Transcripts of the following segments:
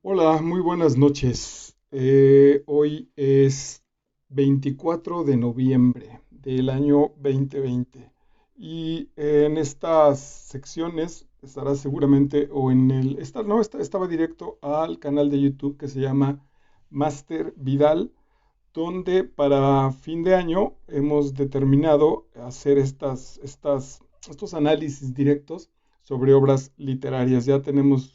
Hola, muy buenas noches. Hoy es 24 de noviembre del año 2020 y en estas secciones estará seguramente o en el no, estaba directo al canal de YouTube que se llama Master Vidal, donde para fin de año hemos determinado hacer estos análisis directos sobre obras literarias. Ya tenemos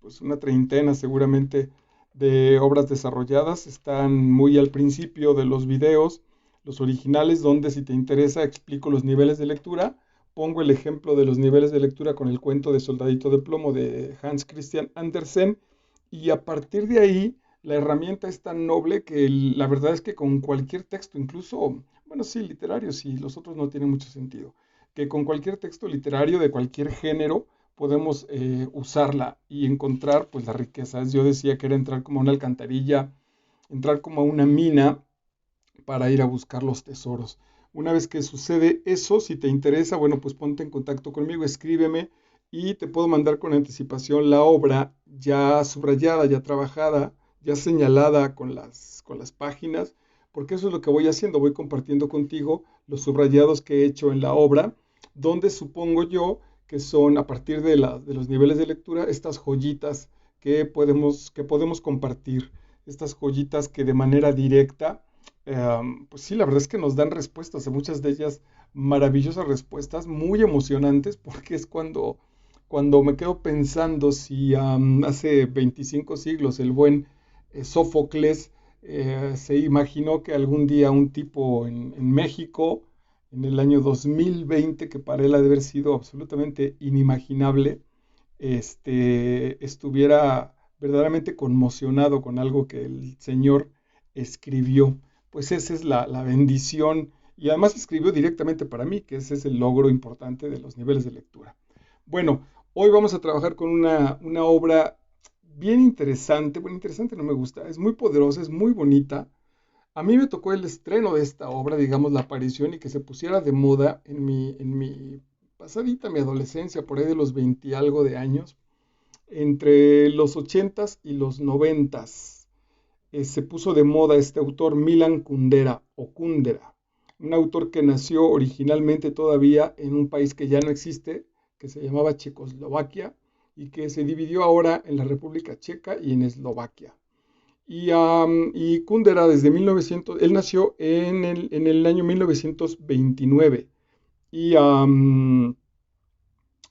pues una treintena seguramente de obras desarrolladas. Están muy al principio de los videos, los originales, donde si te interesa explico los niveles de lectura. Pongo el ejemplo de los niveles de lectura con el cuento de Soldadito de Plomo de Hans Christian Andersen y a partir de ahí la herramienta es tan noble que la verdad es que con cualquier texto, incluso, bueno, sí, literario, sí, los otros no tienen mucho sentido, que con cualquier texto literario de cualquier género podemos usarla y encontrar pues las riquezas. Yo decía que era entrar como a una alcantarilla, entrar como a una mina para ir a buscar los tesoros. Una vez que sucede eso, si te interesa, bueno, pues ponte en contacto conmigo, escríbeme y te puedo mandar con anticipación la obra ya subrayada, ya trabajada, ya señalada con las páginas, porque eso es lo que voy haciendo, voy compartiendo contigo los subrayados que he hecho en la obra, donde supongo yo que son a partir de los niveles de lectura estas joyitas que podemos compartir, estas joyitas que de manera directa pues sí, la verdad es que nos dan respuestas, muchas de ellas maravillosas respuestas, muy emocionantes, porque es cuando me quedo pensando si hace 25 siglos el buen Sófocles se imaginó que algún día un tipo en México, en el año 2020, que para él ha de haber sido absolutamente inimaginable, estuviera verdaderamente conmocionado con algo que el Señor escribió. Pues esa es la bendición y además escribió directamente para mí, que ese es el logro importante de los niveles de lectura. Bueno, hoy vamos a trabajar con una obra bien interesante, bueno, interesante no me gusta, es muy poderosa, es muy bonita. A mí me tocó el estreno de esta obra, digamos, la aparición y que se pusiera de moda en mi pasadita, mi adolescencia, por ahí de los 20 y algo de años, entre los 80s y los 90s. Se puso de moda este autor Milan Kundera o Kundera, un autor que nació originalmente todavía en un país que ya no existe, que se llamaba Checoslovaquia y que se dividió ahora en la República Checa y en Eslovaquia. Y Kundera desde 1900, él nació en el año 1929 y,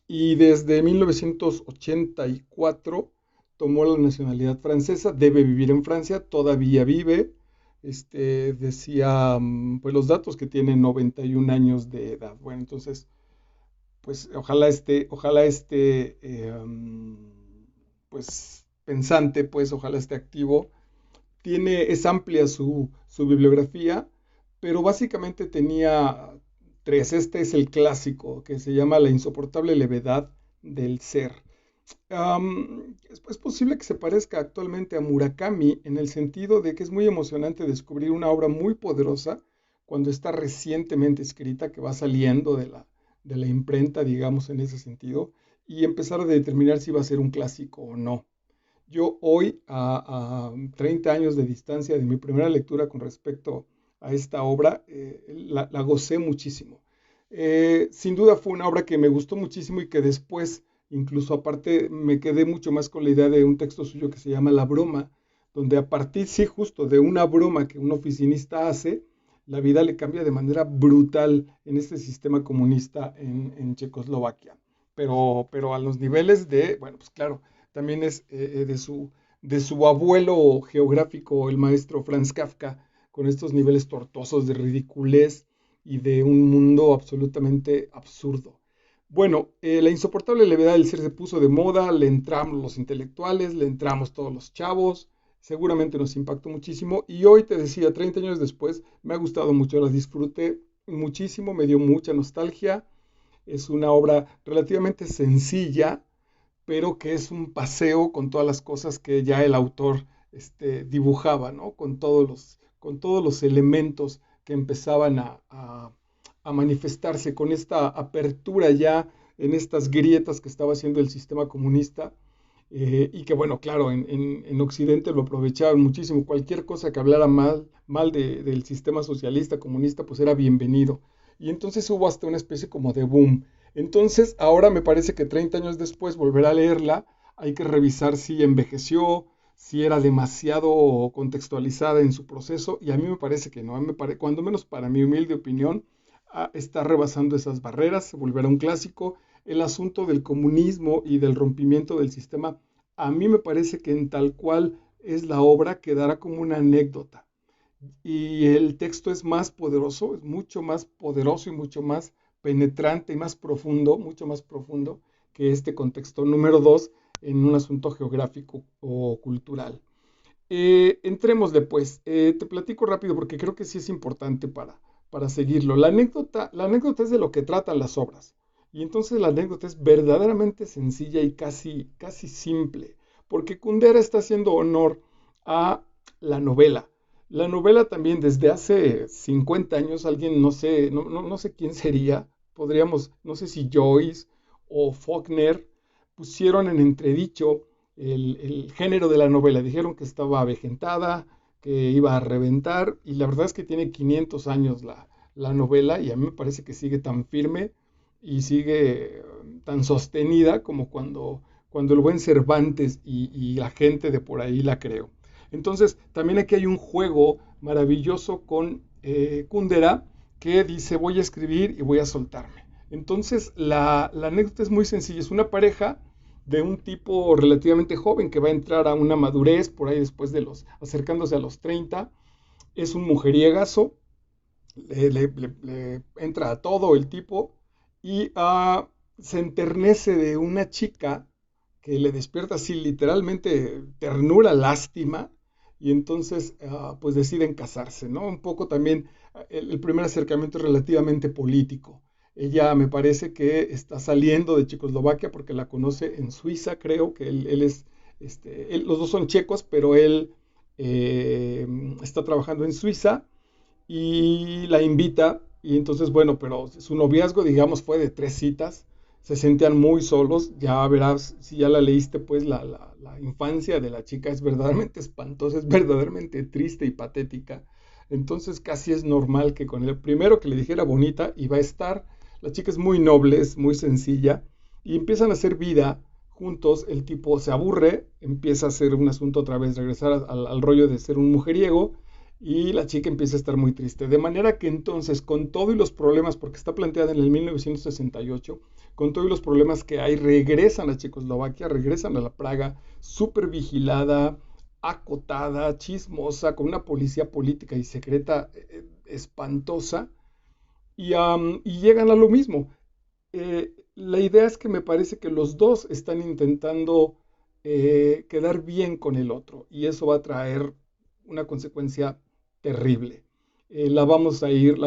y desde 1984 tomó la nacionalidad francesa, debe vivir en Francia, todavía vive. Decía, pues los datos que tiene 91 años de edad. Bueno, entonces, pues pues pensante, pues ojalá esté activo. Es amplia su bibliografía, pero básicamente tenía tres. Este es el clásico, que se llama La insoportable levedad del ser. Es posible que se parezca actualmente a Murakami en el sentido de que es muy emocionante descubrir una obra muy poderosa cuando está recientemente escrita, que va saliendo de la imprenta, digamos, en ese sentido, y empezar a determinar si va a ser un clásico o no. Yo hoy, a 30 años de distancia de mi primera lectura con respecto a esta obra, la gocé muchísimo. Sin duda fue una obra que me gustó muchísimo y que después, incluso aparte, me quedé mucho más con la idea de un texto suyo que se llama La broma, donde a partir, sí, justo de una broma que un oficinista hace, la vida le cambia de manera brutal en este sistema comunista en Checoslovaquia. Pero a los niveles de, bueno, pues claro, también es de su abuelo geográfico, el maestro Franz Kafka, con estos niveles tortuosos de ridiculez y de un mundo absolutamente absurdo. Bueno, la insoportable levedad del ser se puso de moda, le entramos los intelectuales, le entramos todos los chavos, seguramente nos impactó muchísimo y hoy te decía, 30 años después, me ha gustado mucho, la disfruté muchísimo, me dio mucha nostalgia, es una obra relativamente sencilla, pero que es un paseo con todas las cosas que ya el autor dibujaba, ¿no? Con todos los elementos que empezaban a manifestarse, con esta apertura ya en estas grietas que estaba haciendo el sistema comunista. y que bueno, claro, en Occidente lo aprovechaban muchísimo. Cualquier cosa que hablara mal del sistema socialista, comunista, pues era bienvenido. Y entonces hubo hasta una especie como de boom. Entonces, ahora me parece que 30 años después volver a leerla, hay que revisar si envejeció, si era demasiado contextualizada en su proceso, y a mí me parece que no, cuando menos para mi humilde opinión, está rebasando esas barreras, se volverá un clásico. El asunto del comunismo y del rompimiento del sistema, a mí me parece que en tal cual es la obra, quedará como una anécdota. Y el texto es más poderoso, es mucho más poderoso y mucho más penetrante y más profundo, mucho más profundo que este contexto número dos en un asunto geográfico o cultural. Entrémosle pues, te platico rápido porque creo que sí es importante para seguirlo. La anécdota es de lo que tratan las obras. Y entonces la anécdota es verdaderamente sencilla y casi simple, porque Kundera está haciendo honor a la novela. La novela también desde hace 50 años, alguien no sé quién sería, podríamos, no sé si Joyce o Faulkner, pusieron en entredicho el género de la novela. Dijeron que estaba avejentada, que iba a reventar, y la verdad es que tiene 500 años la novela, y a mí me parece que sigue tan firme y sigue tan sostenida como cuando el buen Cervantes y la gente de por ahí la creó. Entonces, también aquí hay un juego maravilloso con Kundera, que dice voy a escribir y voy a soltarme. Entonces, la anécdota es muy sencilla, es una pareja de un tipo relativamente joven que va a entrar a una madurez por ahí después acercándose a los 30. Es un mujeriegazo, le entra a todo el tipo y se enternece de una chica que le despierta así literalmente ternura, lástima, y entonces pues deciden casarse, ¿no? Un poco también el primer acercamiento es relativamente político. Ella me parece que está saliendo de Checoslovaquia porque la conoce en Suiza, creo que él es, los dos son checos, pero él está trabajando en Suiza y la invita. Y entonces, bueno, pero su noviazgo, digamos, fue de 3 citas. Se sentían muy solos. Ya verás, si ya la leíste, pues la infancia de la chica es verdaderamente espantosa, es verdaderamente triste y patética. Entonces casi es normal que con el primero que le dijera bonita iba a estar. La chica es muy noble, es muy sencilla y empiezan a hacer vida juntos. El tipo se aburre, empieza a hacer un asunto otra vez, regresar al rollo de ser un mujeriego, y la chica empieza a estar muy triste. De manera que entonces, con todos los problemas, porque está planteada en el 1968, con todos los problemas que hay, regresan a Checoslovaquia, regresan a la Praga, súper vigilada, acotada, chismosa, con una policía política y secreta espantosa, y llegan a lo mismo. La idea es que me parece que los dos están intentando quedar bien con el otro, y eso va a traer una consecuencia terrible. La vamos a ir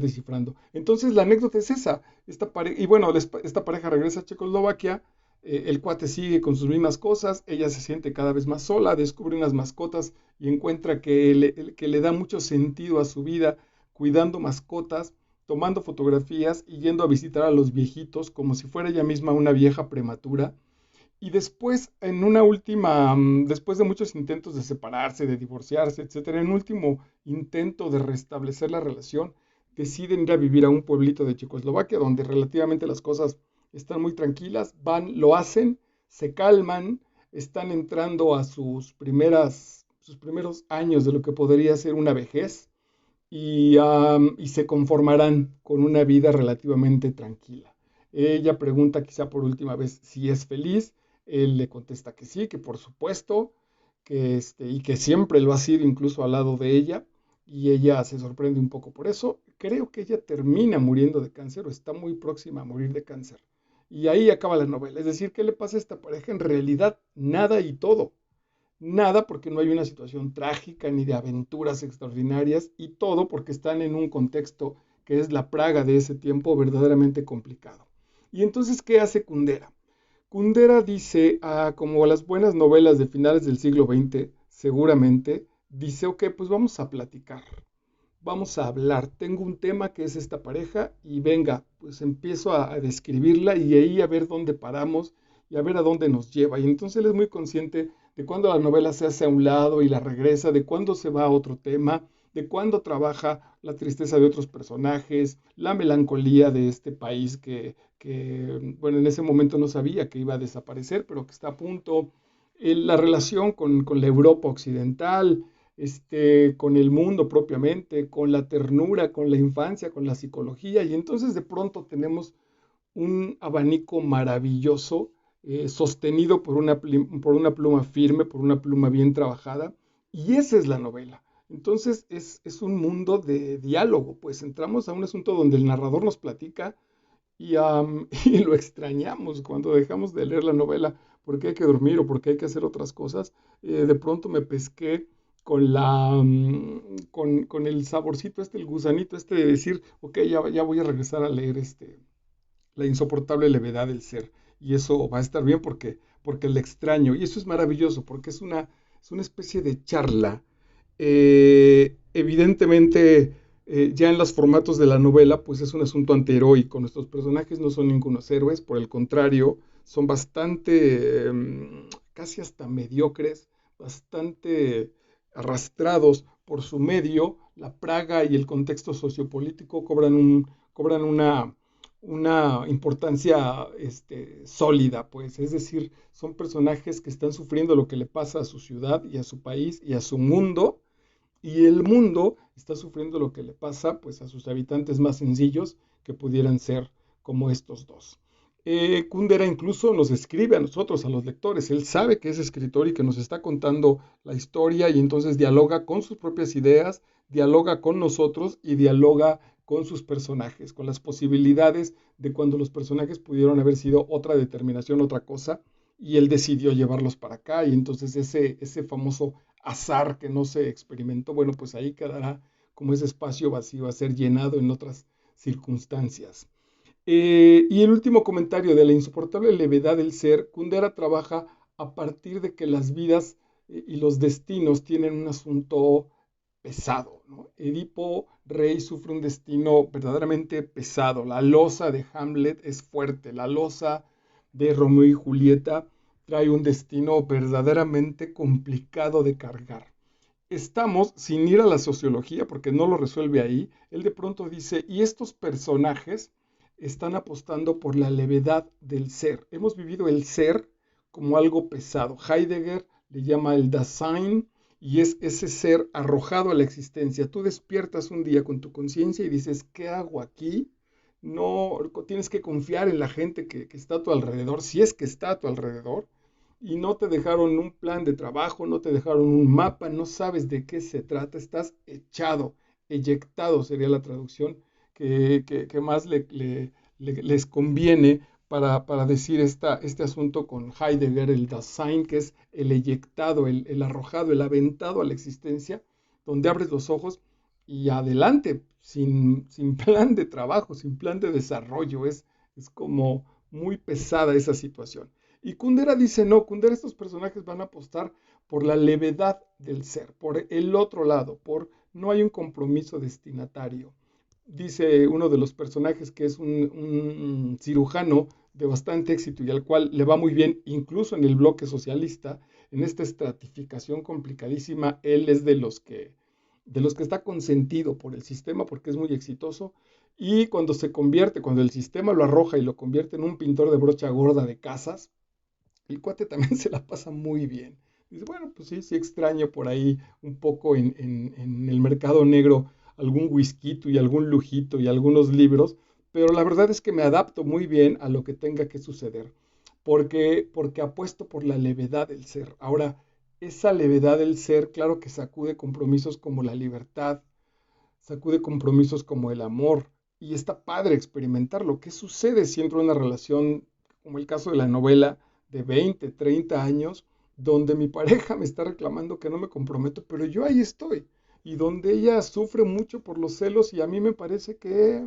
descifrando. Entonces la anécdota es esa. Y bueno, esta pareja regresa a Checoslovaquia, el cuate sigue con sus mismas cosas, ella se siente cada vez más sola, descubre unas mascotas y encuentra que le da mucho sentido a su vida cuidando mascotas, tomando fotografías y yendo a visitar a los viejitos como si fuera ella misma una vieja prematura. Y después, después de muchos intentos de separarse, de divorciarse, etcétera, en un último intento de restablecer la relación, deciden ir a vivir a un pueblito de Checoslovaquia donde relativamente las cosas están muy tranquilas. Van, lo hacen, se calman, están entrando a sus primeros años de lo que podría ser una vejez, y se conformarán con una vida relativamente tranquila. Ella pregunta quizá por última vez si es feliz, él le contesta que sí, que por supuesto, y que siempre lo ha sido incluso al lado de ella, y ella se sorprende un poco por eso. Creo que ella termina muriendo de cáncer o está muy próxima a morir de cáncer. Y ahí acaba la novela. Es decir, ¿qué le pasa a esta pareja? En realidad, nada y todo. Nada porque no hay una situación trágica ni de aventuras extraordinarias, y todo porque están en un contexto que es la Praga de ese tiempo verdaderamente complicado. Y entonces, ¿qué hace Kundera? Kundera dice, como las buenas novelas de finales del siglo XX, seguramente, dice, ok, pues vamos a platicar, vamos a hablar. Tengo un tema que es esta pareja y venga, pues empiezo a describirla y ahí a ver dónde paramos y a ver a dónde nos lleva. Y entonces él es muy consciente de cuándo la novela se hace a un lado y la regresa, de cuándo se va a otro tema, de cuándo trabaja la tristeza de otros personajes, la melancolía de este país bueno, en ese momento no sabía que iba a desaparecer, pero que está a punto, la relación con la Europa occidental, con el mundo propiamente, con la ternura, con la infancia, con la psicología, y entonces de pronto tenemos un abanico maravilloso, sostenido por una pluma firme, por una pluma bien trabajada, y esa es la novela. Entonces es un mundo de diálogo, pues entramos a un asunto donde el narrador nos platica y lo extrañamos cuando dejamos de leer la novela porque hay que dormir o porque hay que hacer otras cosas. De pronto me pesqué con el saborcito el gusanito de decir, ok, ya voy a regresar a leer La insoportable levedad del ser. Y eso va a estar bien porque le extraño. Y eso es maravilloso porque es una especie de charla. Evidentemente, ya en los formatos de la novela, pues es un asunto antiheroico. Nuestros personajes no son ningunos héroes, por el contrario, son bastante, casi hasta mediocres, bastante arrastrados por su medio. La praga y el contexto sociopolítico cobran una importancia sólida, pues, es decir, son personajes que están sufriendo lo que le pasa a su ciudad y a su país y a su mundo, y el mundo está sufriendo lo que le pasa, pues, a sus habitantes más sencillos, que pudieran ser como estos dos. Kundera incluso nos escribe a nosotros, a los lectores. Él sabe que es escritor y que nos está contando la historia y entonces dialoga con sus propias ideas, dialoga con nosotros y dialoga con sus personajes, con las posibilidades de cuando los personajes pudieron haber sido otra determinación, otra cosa, y él decidió llevarlos para acá y entonces ese famoso azar que no se experimentó, bueno, pues ahí quedará como ese espacio vacío a ser llenado en otras circunstancias. Y el último comentario de la insoportable levedad del ser, Kundera trabaja a partir de que las vidas y los destinos tienen un asunto pesado, ¿no? Edipo Rey sufre un destino verdaderamente pesado. La losa de Hamlet es fuerte. La losa de Romeo y Julieta trae un destino verdaderamente complicado de cargar. Estamos, sin ir a la sociología, porque no lo resuelve ahí, él de pronto dice, y estos personajes están apostando por la levedad del ser. Hemos vivido el ser como algo pesado. Heidegger le llama el Dasein y es ese ser arrojado a la existencia. Tú despiertas un día con tu conciencia y dices, ¿qué hago aquí? No, tienes que confiar en la gente que está a tu alrededor, si es que está a tu alrededor, y no te dejaron un plan de trabajo, no te dejaron un mapa, no sabes de qué se trata, estás echado, eyectado sería la traducción que más les conviene para decir este asunto con Heidegger, el Dasein, que es el eyectado, el arrojado, el aventado a la existencia, donde abres los ojos y adelante, sin plan de trabajo, sin plan de desarrollo, es como muy pesada esa situación. Y Kundera dice, no, Kundera, estos personajes van a apostar por la levedad del ser, por el otro lado, por no hay un compromiso destinatario. Dice uno de los personajes que es un cirujano de bastante éxito y al cual le va muy bien, incluso en el bloque socialista, en esta estratificación complicadísima, él es de los que está consentido por el sistema porque es muy exitoso y cuando el sistema lo arroja y lo convierte en un pintor de brocha gorda de casas, el cuate también se la pasa muy bien. Dice, bueno, pues sí, sí extraño por ahí un poco en el mercado negro algún whisky y algún lujito y algunos libros, pero la verdad es que me adapto muy bien a lo que tenga que suceder, porque apuesto por la levedad del ser. Ahora, esa levedad del ser, claro que sacude compromisos como la libertad, sacude compromisos como el amor, y está padre experimentarlo. ¿Qué sucede si entro en una relación, como el caso de la novela, de 20, 30 años, donde mi pareja me está reclamando que no me comprometo, pero yo ahí estoy, y donde ella sufre mucho por los celos y a mí me parece que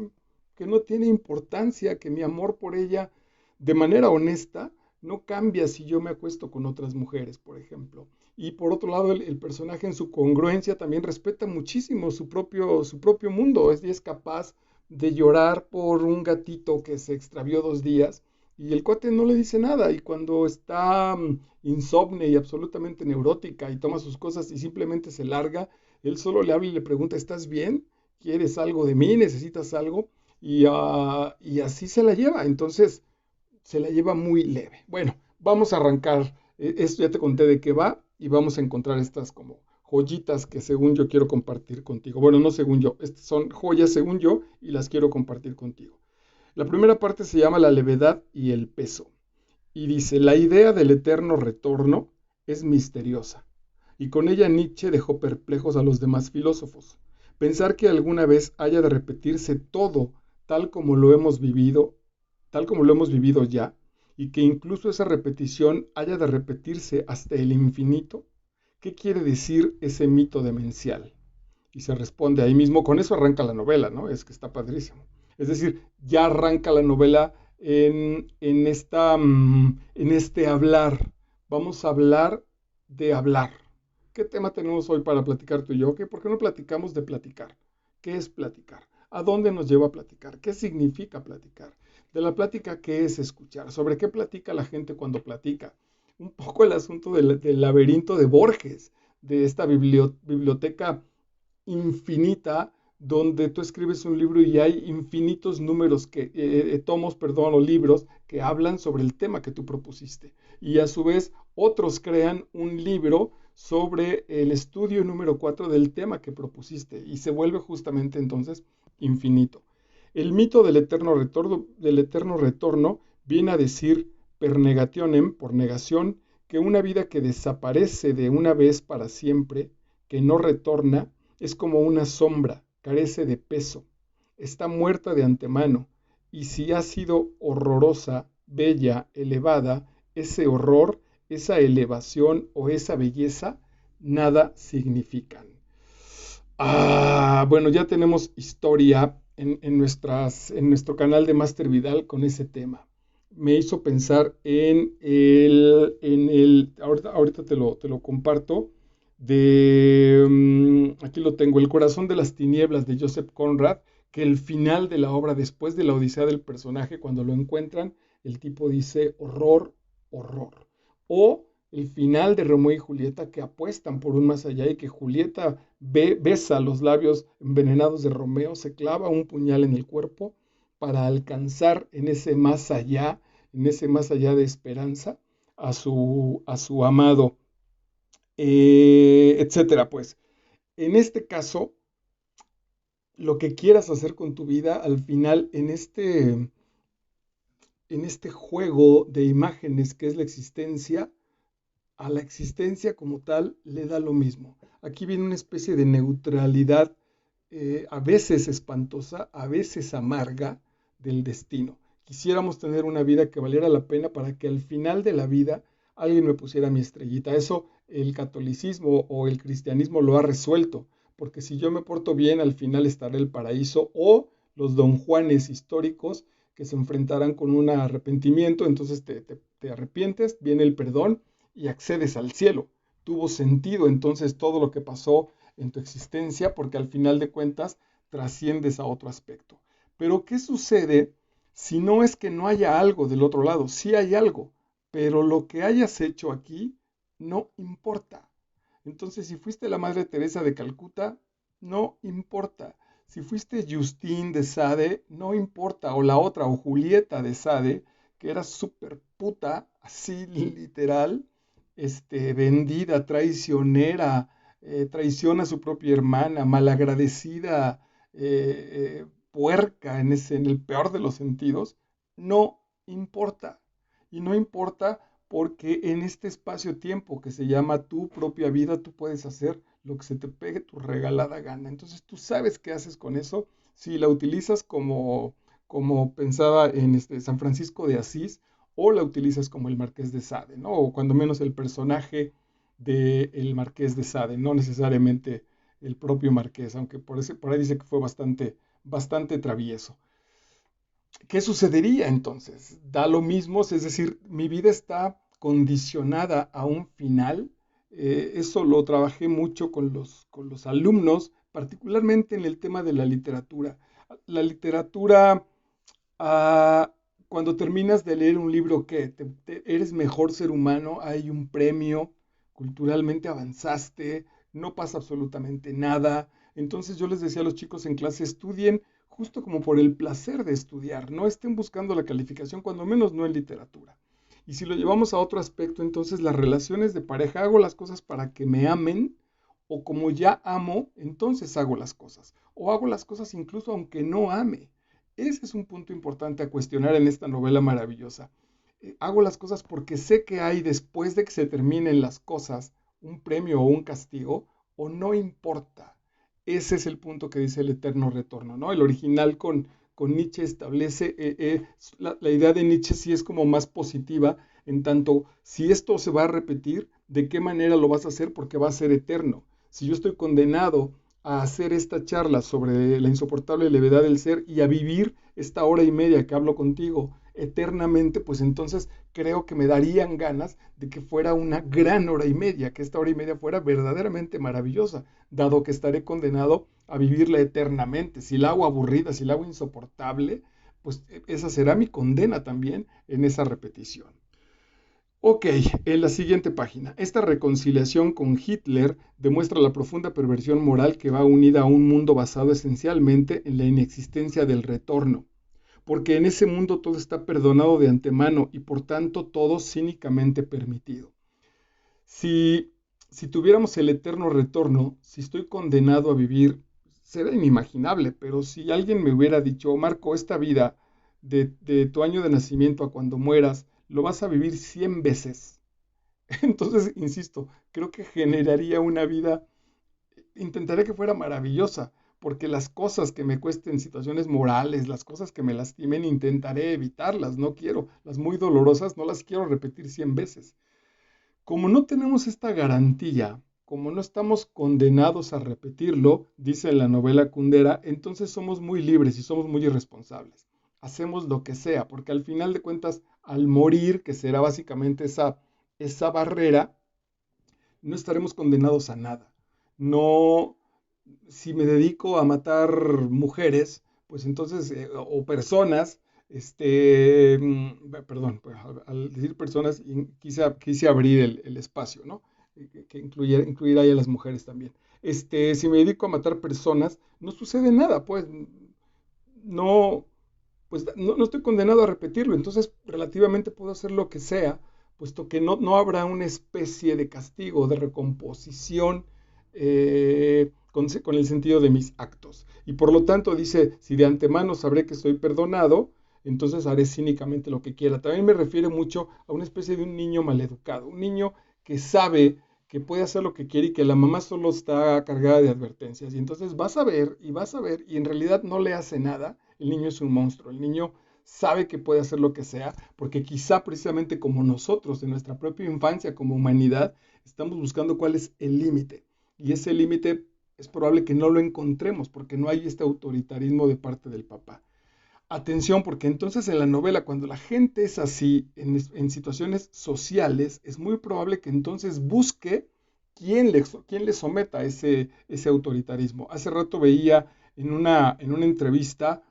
no tiene importancia, que mi amor por ella, de manera honesta, no cambia si yo me acuesto con otras mujeres, por ejemplo. Y por otro lado, el personaje en su congruencia también respeta muchísimo su propio mundo. Es capaz de llorar por un gatito que se extravió 2 días Y el cuate no le dice nada. Y cuando está insomne y absolutamente neurótica y toma sus cosas y simplemente se larga, él solo le habla y le pregunta, ¿estás bien? ¿Quieres algo de mí? ¿Necesitas algo? Y así se la lleva. Entonces, se la lleva muy leve. Bueno, vamos a arrancar. Esto ya te conté de qué va y vamos a encontrar estas como joyitas que según yo quiero compartir contigo. Bueno, no según yo, estas son joyas según yo y las quiero compartir contigo. La primera parte se llama La levedad y el peso. Y dice, la idea del eterno retorno es misteriosa. Y con ella Nietzsche dejó perplejos a los demás filósofos. Pensar que alguna vez haya de repetirse todo tal como lo hemos vivido, tal como lo hemos vivido ya, y que incluso esa repetición haya de repetirse hasta el infinito, ¿qué quiere decir ese mito demencial? Y se responde ahí mismo, con eso arranca la novela, ¿no? Es que está padrísimo. Es decir, ya arranca la novela en este hablar. Vamos a hablar de hablar. ¿Qué tema tenemos hoy para platicar tú y yo? ¿Por qué no platicamos de platicar? ¿Qué es platicar? ¿A dónde nos lleva a platicar? ¿Qué significa platicar? De la plática, ¿qué es escuchar? ¿Sobre qué platica la gente cuando platica? Un poco el asunto del laberinto de Borges, de esta biblioteca infinita donde tú escribes un libro y hay infinitos números tomos, perdón, o libros que hablan sobre el tema que tú propusiste. Y a su vez otros crean un libro sobre el estudio número 4 del tema que propusiste y se vuelve justamente entonces infinito. El mito del eterno retorno viene a decir per negationem, por negación, que una vida que desaparece de una vez para siempre, que no retorna, es como una sombra, carece de peso, está muerta de antemano, y si ha sido horrorosa, bella, elevada, ese horror, esa elevación o esa belleza, nada significan. Bueno, ya tenemos historia en nuestro canal de Master Vidal con ese tema. Me hizo pensar ahorita te lo comparto, aquí lo tengo, El corazón de las tinieblas de Joseph Conrad, que el final de la obra, después de la odisea del personaje, cuando lo encuentran, el tipo dice horror, horror. O el final de Romeo y Julieta, que apuestan por un más allá y que Julieta besa los labios envenenados de Romeo, se clava un puñal en el cuerpo para alcanzar en ese más allá de esperanza, a su amado, etcétera. Pues en este caso, lo que quieras hacer con tu vida, al final, en este juego de imágenes que es la existencia, a la existencia como tal le da lo mismo. Aquí viene una especie de neutralidad, a veces espantosa, a veces amarga, del destino. Quisiéramos tener una vida que valiera la pena para que al final de la vida alguien me pusiera mi estrellita. Eso el catolicismo o el cristianismo lo ha resuelto, porque si yo me porto bien, al final estará el paraíso o los don Juanes históricos que se enfrentarán con un arrepentimiento, entonces te arrepientes, viene el perdón y accedes al cielo. Tuvo sentido entonces todo lo que pasó en tu existencia porque al final de cuentas trasciendes a otro aspecto. Pero ¿qué sucede si no es que no haya algo del otro lado? Sí hay algo, pero lo que hayas hecho aquí no importa. Entonces, si fuiste la Madre Teresa de Calcuta, no importa. Si fuiste Justine de Sade, no importa. O la otra, o Julieta de Sade, que era súper puta, así literal, vendida, traicionera, traiciona a su propia hermana, malagradecida, puerca en el peor de los sentidos, no importa. Y no importa porque en este espacio-tiempo que se llama tu propia vida, tú puedes hacer lo que se te pegue tu regalada gana. Entonces tú sabes qué haces con eso. Si la utilizas como pensaba en San Francisco de Asís, o la utilizas como el Marqués de Sade, ¿no? O cuando menos el personaje del Marqués de Sade, no necesariamente el propio Marqués, aunque por ahí dice que fue bastante, bastante travieso. ¿Qué sucedería entonces? Da lo mismo, es decir, mi vida está condicionada a un final. Eso lo trabajé mucho con los alumnos, particularmente en el tema de la literatura. La literatura, ah, cuando terminas de leer un libro, ¿qué? ¿Eres mejor ser humano? ¿Hay un premio? ¿Culturalmente avanzaste? ¿No pasa absolutamente nada? Entonces yo les decía a los chicos en clase, estudien justo como por el placer de estudiar, no estén buscando la calificación, cuando menos no en literatura. Y si lo llevamos a otro aspecto, entonces las relaciones de pareja, hago las cosas para que me amen, o como ya amo, entonces hago las cosas. O hago las cosas incluso aunque no ame. Ese es un punto importante a cuestionar en esta novela maravillosa. Hago las cosas porque sé que hay, después de que se terminen las cosas, un premio o un castigo, o no importa. Ese es el punto que dice el eterno retorno, ¿no? El original con Nietzsche establece, la idea de Nietzsche sí es como más positiva, en tanto, si esto se va a repetir, ¿de qué manera lo vas a hacer? Porque va a ser eterno. Si yo estoy condenado a hacer esta charla sobre la insoportable levedad del ser y a vivir esta hora y media que hablo contigo eternamente, pues entonces creo que me darían ganas de que fuera una gran hora y media, que esta hora y media fuera verdaderamente maravillosa, dado que estaré condenado a vivirla eternamente. Si la hago aburrida, si la hago insoportable, pues esa será mi condena también en esa repetición. Ok, en la siguiente página. Esta reconciliación con Hitler demuestra la profunda perversión moral que va unida a un mundo basado esencialmente en la inexistencia del retorno, porque en ese mundo todo está perdonado de antemano y por tanto todo cínicamente permitido. Si, si tuviéramos el eterno retorno, si estoy condenado a vivir, será inimaginable, pero si alguien me hubiera dicho, Marco, esta vida de tu año de nacimiento a cuando mueras, lo vas a vivir 100 veces. Entonces, insisto, creo que generaría una vida, intentaré que fuera maravillosa, porque las cosas que me cuesten situaciones morales, las cosas que me lastimen, intentaré evitarlas, no quiero, las muy dolorosas no las quiero repetir 100 veces. Como no tenemos esta garantía, como no estamos condenados a repetirlo, dice la novela Kundera, entonces somos muy libres y somos muy irresponsables. Hacemos lo que sea, porque al final de cuentas, al morir, que será básicamente esa barrera, no estaremos condenados a nada. No, si me dedico a matar mujeres, pues entonces, o personas, perdón, pues, al decir personas, quise abrir el espacio, ¿no? Que incluir ahí a las mujeres también. Si me dedico a matar personas, no sucede nada, no, no estoy condenado a repetirlo, entonces relativamente puedo hacer lo que sea, puesto que no habrá una especie de castigo, de recomposición con el sentido de mis actos. Y por lo tanto dice, si de antemano sabré que estoy perdonado, entonces haré cínicamente lo que quiera. También me refiere mucho a una especie de un niño maleducado, un niño que sabe que puede hacer lo que quiere y que la mamá solo está cargada de advertencias. Y entonces vas a ver, y en realidad no le hace nada. El niño es un monstruo, el niño sabe que puede hacer lo que sea, porque quizá precisamente como nosotros en nuestra propia infancia como humanidad, estamos buscando cuál es el límite. Y ese límite es probable que no lo encontremos, porque no hay este autoritarismo de parte del papá. Atención, porque entonces en la novela, cuando la gente es así, en situaciones sociales, es muy probable que entonces busque quién le someta ese autoritarismo. Hace rato veía en una entrevista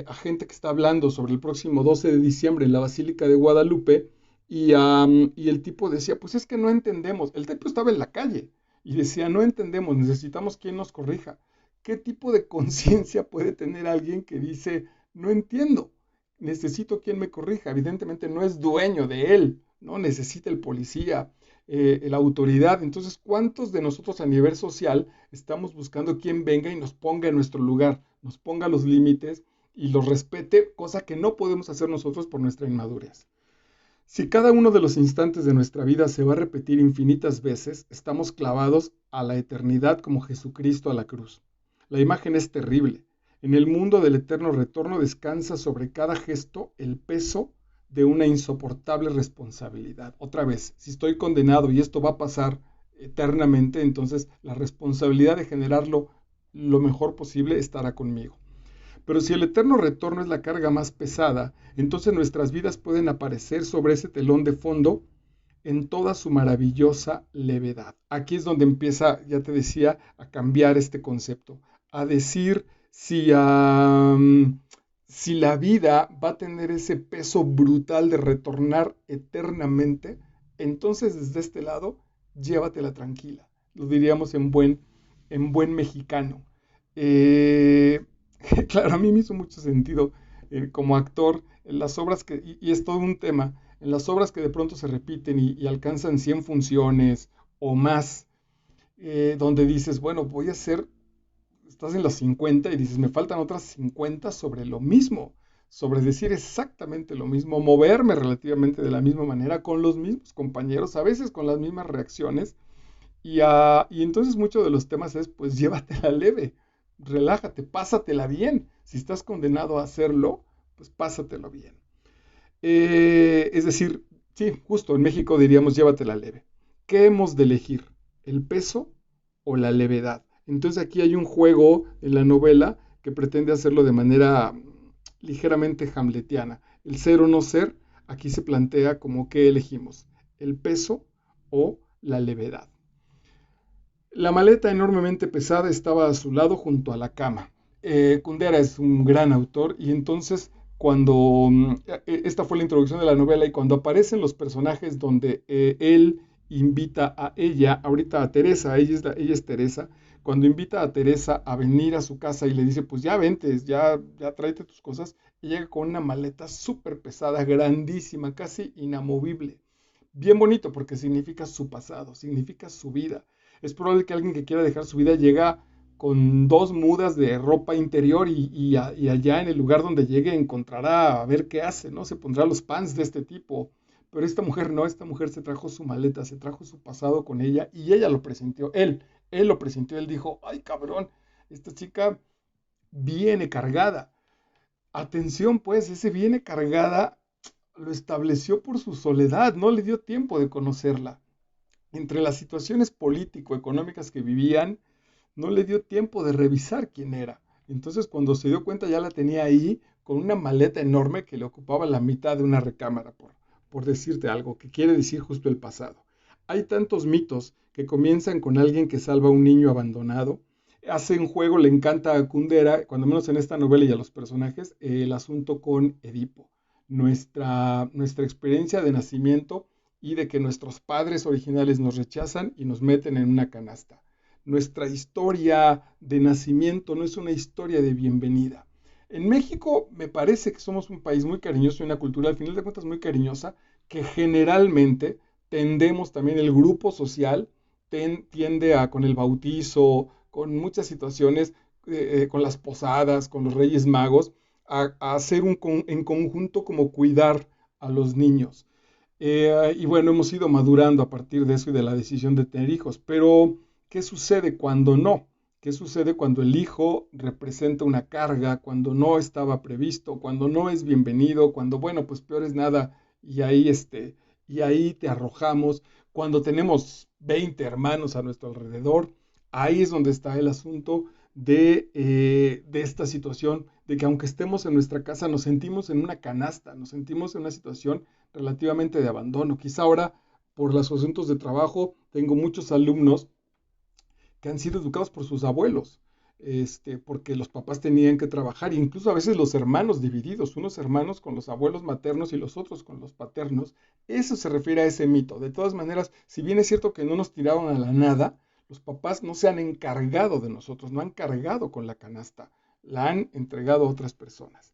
a gente que está hablando sobre el próximo 12 de diciembre en la Basílica de Guadalupe y el tipo decía, pues es que no entendemos. El tipo estaba en la calle y decía, no entendemos, necesitamos quien nos corrija. ¿Qué tipo de conciencia puede tener alguien que dice, no entiendo, necesito quien me corrija? Evidentemente no es dueño de él, ¿no? Necesita el policía, la autoridad. Entonces, ¿cuántos de nosotros a nivel social estamos buscando quien venga y nos ponga en nuestro lugar, nos ponga los límites y los respete, cosa que no podemos hacer nosotros por nuestra inmadurez? Si cada uno de los instantes de nuestra vida se va a repetir infinitas veces, estamos clavados a la eternidad como Jesucristo a la cruz. La imagen es terrible. En el mundo del eterno retorno descansa sobre cada gesto el peso de una insoportable responsabilidad. Otra vez, si estoy condenado y esto va a pasar eternamente, entonces la responsabilidad de generarlo lo mejor posible estará conmigo. Pero si el eterno retorno es la carga más pesada, entonces nuestras vidas pueden aparecer sobre ese telón de fondo en toda su maravillosa levedad. Aquí es donde empieza, ya te decía, a cambiar este concepto, a decir si, si la vida va a tener ese peso brutal de retornar eternamente, entonces desde este lado, llévatela tranquila. Lo diríamos en buen mexicano. Eh, claro, a mí me hizo mucho sentido como actor en las obras y es todo un tema, en las obras que de pronto se repiten y alcanzan 100 funciones o más, donde dices, bueno, voy a hacer, estás en los 50 y dices, me faltan otras 50 sobre lo mismo, sobre decir exactamente lo mismo, moverme relativamente de la misma manera, con los mismos compañeros, a veces con las mismas reacciones, y entonces muchos de los temas es, pues llévatela leve, relájate, pásatela bien. Si estás condenado a hacerlo, pues pásatelo bien. Es decir, sí, justo en México diríamos llévatela leve. ¿Qué hemos de elegir? ¿El peso o la levedad? Entonces aquí hay un juego en la novela que pretende hacerlo de manera ligeramente hamletiana. El ser o no ser, aquí se plantea como qué elegimos, el peso o la levedad. La maleta enormemente pesada estaba a su lado junto a la cama. Kundera es un gran autor y entonces cuando esta fue la introducción de la novela y cuando aparecen los personajes donde él invita a ella, ahorita a Teresa, ella es Teresa, cuando invita a Teresa a venir a su casa y le dice, pues ya vente, ya tráete tus cosas, y llega con una maleta súper pesada, grandísima, casi inamovible. Bien bonito porque significa su pasado, significa su vida. Es probable que alguien que quiera dejar su vida llega con dos mudas de ropa interior y allá en el lugar donde llegue encontrará a ver qué hace, ¿no? Se pondrá los pants de este tipo. Pero esta mujer no, esta mujer se trajo su maleta, se trajo su pasado con ella y ella lo presintió, él lo presintió, él dijo, ay cabrón, esta chica viene cargada. Atención pues, ese viene cargada lo estableció por su soledad, no le dio tiempo de conocerla. Entre las situaciones político-económicas que vivían, no le dio tiempo de revisar quién era. Entonces, cuando se dio cuenta, ya la tenía ahí con una maleta enorme que le ocupaba la mitad de una recámara, por decirte algo, que quiere decir justo el pasado. Hay tantos mitos que comienzan con alguien que salva a un niño abandonado. Hace un juego, le encanta a Kundera, cuando menos en esta novela y a los personajes, el asunto con Edipo. Nuestra experiencia de nacimiento y de que nuestros padres originales nos rechazan y nos meten en una canasta. Nuestra historia de nacimiento no es una historia de bienvenida. En México me parece que somos un país muy cariñoso y una cultura al final de cuentas muy cariñosa, que generalmente tendemos también el grupo social, tiende a con el bautizo, con muchas situaciones, con las posadas, con los Reyes Magos, a hacer en conjunto como cuidar a los niños. Y bueno, hemos ido madurando a partir de eso y de la decisión de tener hijos. Pero, ¿qué sucede cuando no? ¿Qué sucede cuando el hijo representa una carga, cuando no estaba previsto, cuando no es bienvenido, cuando, bueno, pues peor es nada y ahí te arrojamos, cuando tenemos 20 hermanos a nuestro alrededor? Ahí es donde está el asunto de esta situación, de que aunque estemos en nuestra casa, nos sentimos en una canasta, nos sentimos en una situación relativamente de abandono. Quizá ahora, por los asuntos de trabajo, tengo muchos alumnos que han sido educados por sus abuelos, porque los papás tenían que trabajar, e incluso a veces los hermanos divididos, unos hermanos con los abuelos maternos y los otros con los paternos. Eso se refiere a ese mito. De todas maneras, si bien es cierto que no nos tiraron a la nada, los papás no se han encargado de nosotros, no han cargado con la canasta, la han entregado a otras personas.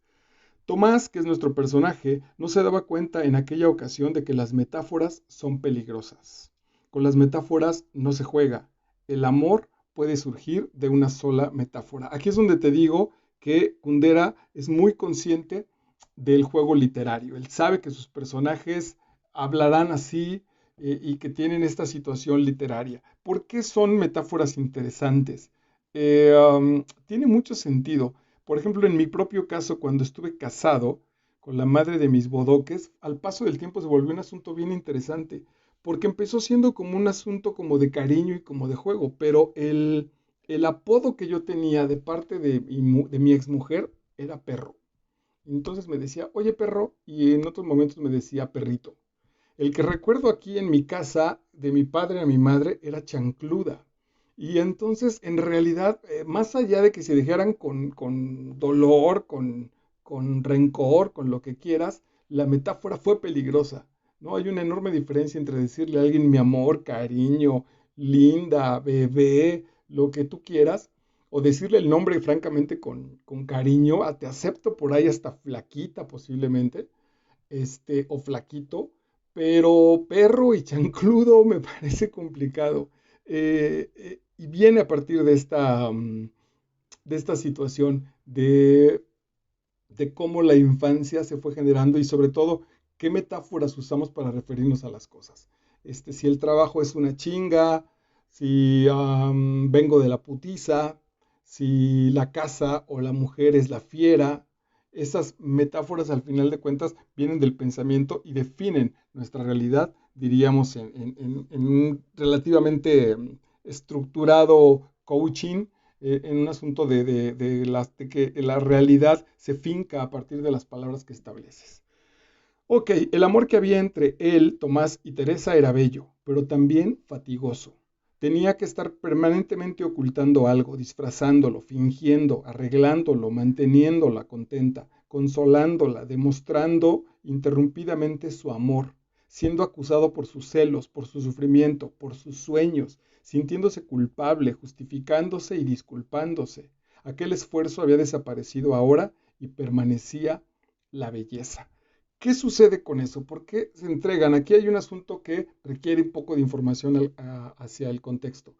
Tomás, que es nuestro personaje, no se daba cuenta en aquella ocasión de que las metáforas son peligrosas. Con las metáforas no se juega. El amor puede surgir de una sola metáfora. Aquí es donde te digo que Kundera es muy consciente del juego literario. Él sabe que sus personajes hablarán así y que tienen esta situación literaria. ¿Por qué son metáforas interesantes? Tiene mucho sentido. Por ejemplo, en mi propio caso, cuando estuve casado con la madre de mis bodoques, al paso del tiempo se volvió un asunto bien interesante, porque empezó siendo como un asunto como de cariño y como de juego, pero el apodo que yo tenía de parte de mi exmujer era perro. Entonces me decía, oye perro, y en otros momentos me decía perrito. El que recuerdo aquí en mi casa, de mi padre a mi madre, era chancluda. Y entonces, en realidad, más allá de que se dijeran con dolor, con rencor, con lo que quieras, la metáfora fue peligrosa, ¿no? Hay una enorme diferencia entre decirle a alguien mi amor, cariño, linda, bebé, lo que tú quieras, o decirle el nombre francamente con cariño, te acepto por ahí hasta flaquita posiblemente, o flaquito, pero perro y chancludo me parece complicado. Y viene a partir de esta situación de cómo la infancia se fue generando y sobre todo qué metáforas usamos para referirnos a las cosas. Si el trabajo es una chinga, si vengo de la putiza, si la casa o la mujer es la fiera, esas metáforas al final de cuentas vienen del pensamiento y definen nuestra realidad, diríamos, en un relativamente estructurado coaching, en un asunto de que la realidad se finca a partir de las palabras que estableces. Ok, el amor que había entre él, Tomás y Teresa era bello, pero también fatigoso. Tenía que estar permanentemente ocultando algo, disfrazándolo, fingiendo, arreglándolo, manteniéndola contenta, consolándola, demostrando interrumpidamente su amor, siendo acusado por sus celos, por su sufrimiento, por sus sueños, sintiéndose culpable, justificándose y disculpándose. Aquel esfuerzo había desaparecido ahora y permanecía la belleza. ¿Qué sucede con eso? ¿Por qué se entregan? Aquí hay un asunto que requiere un poco de información hacia el contexto.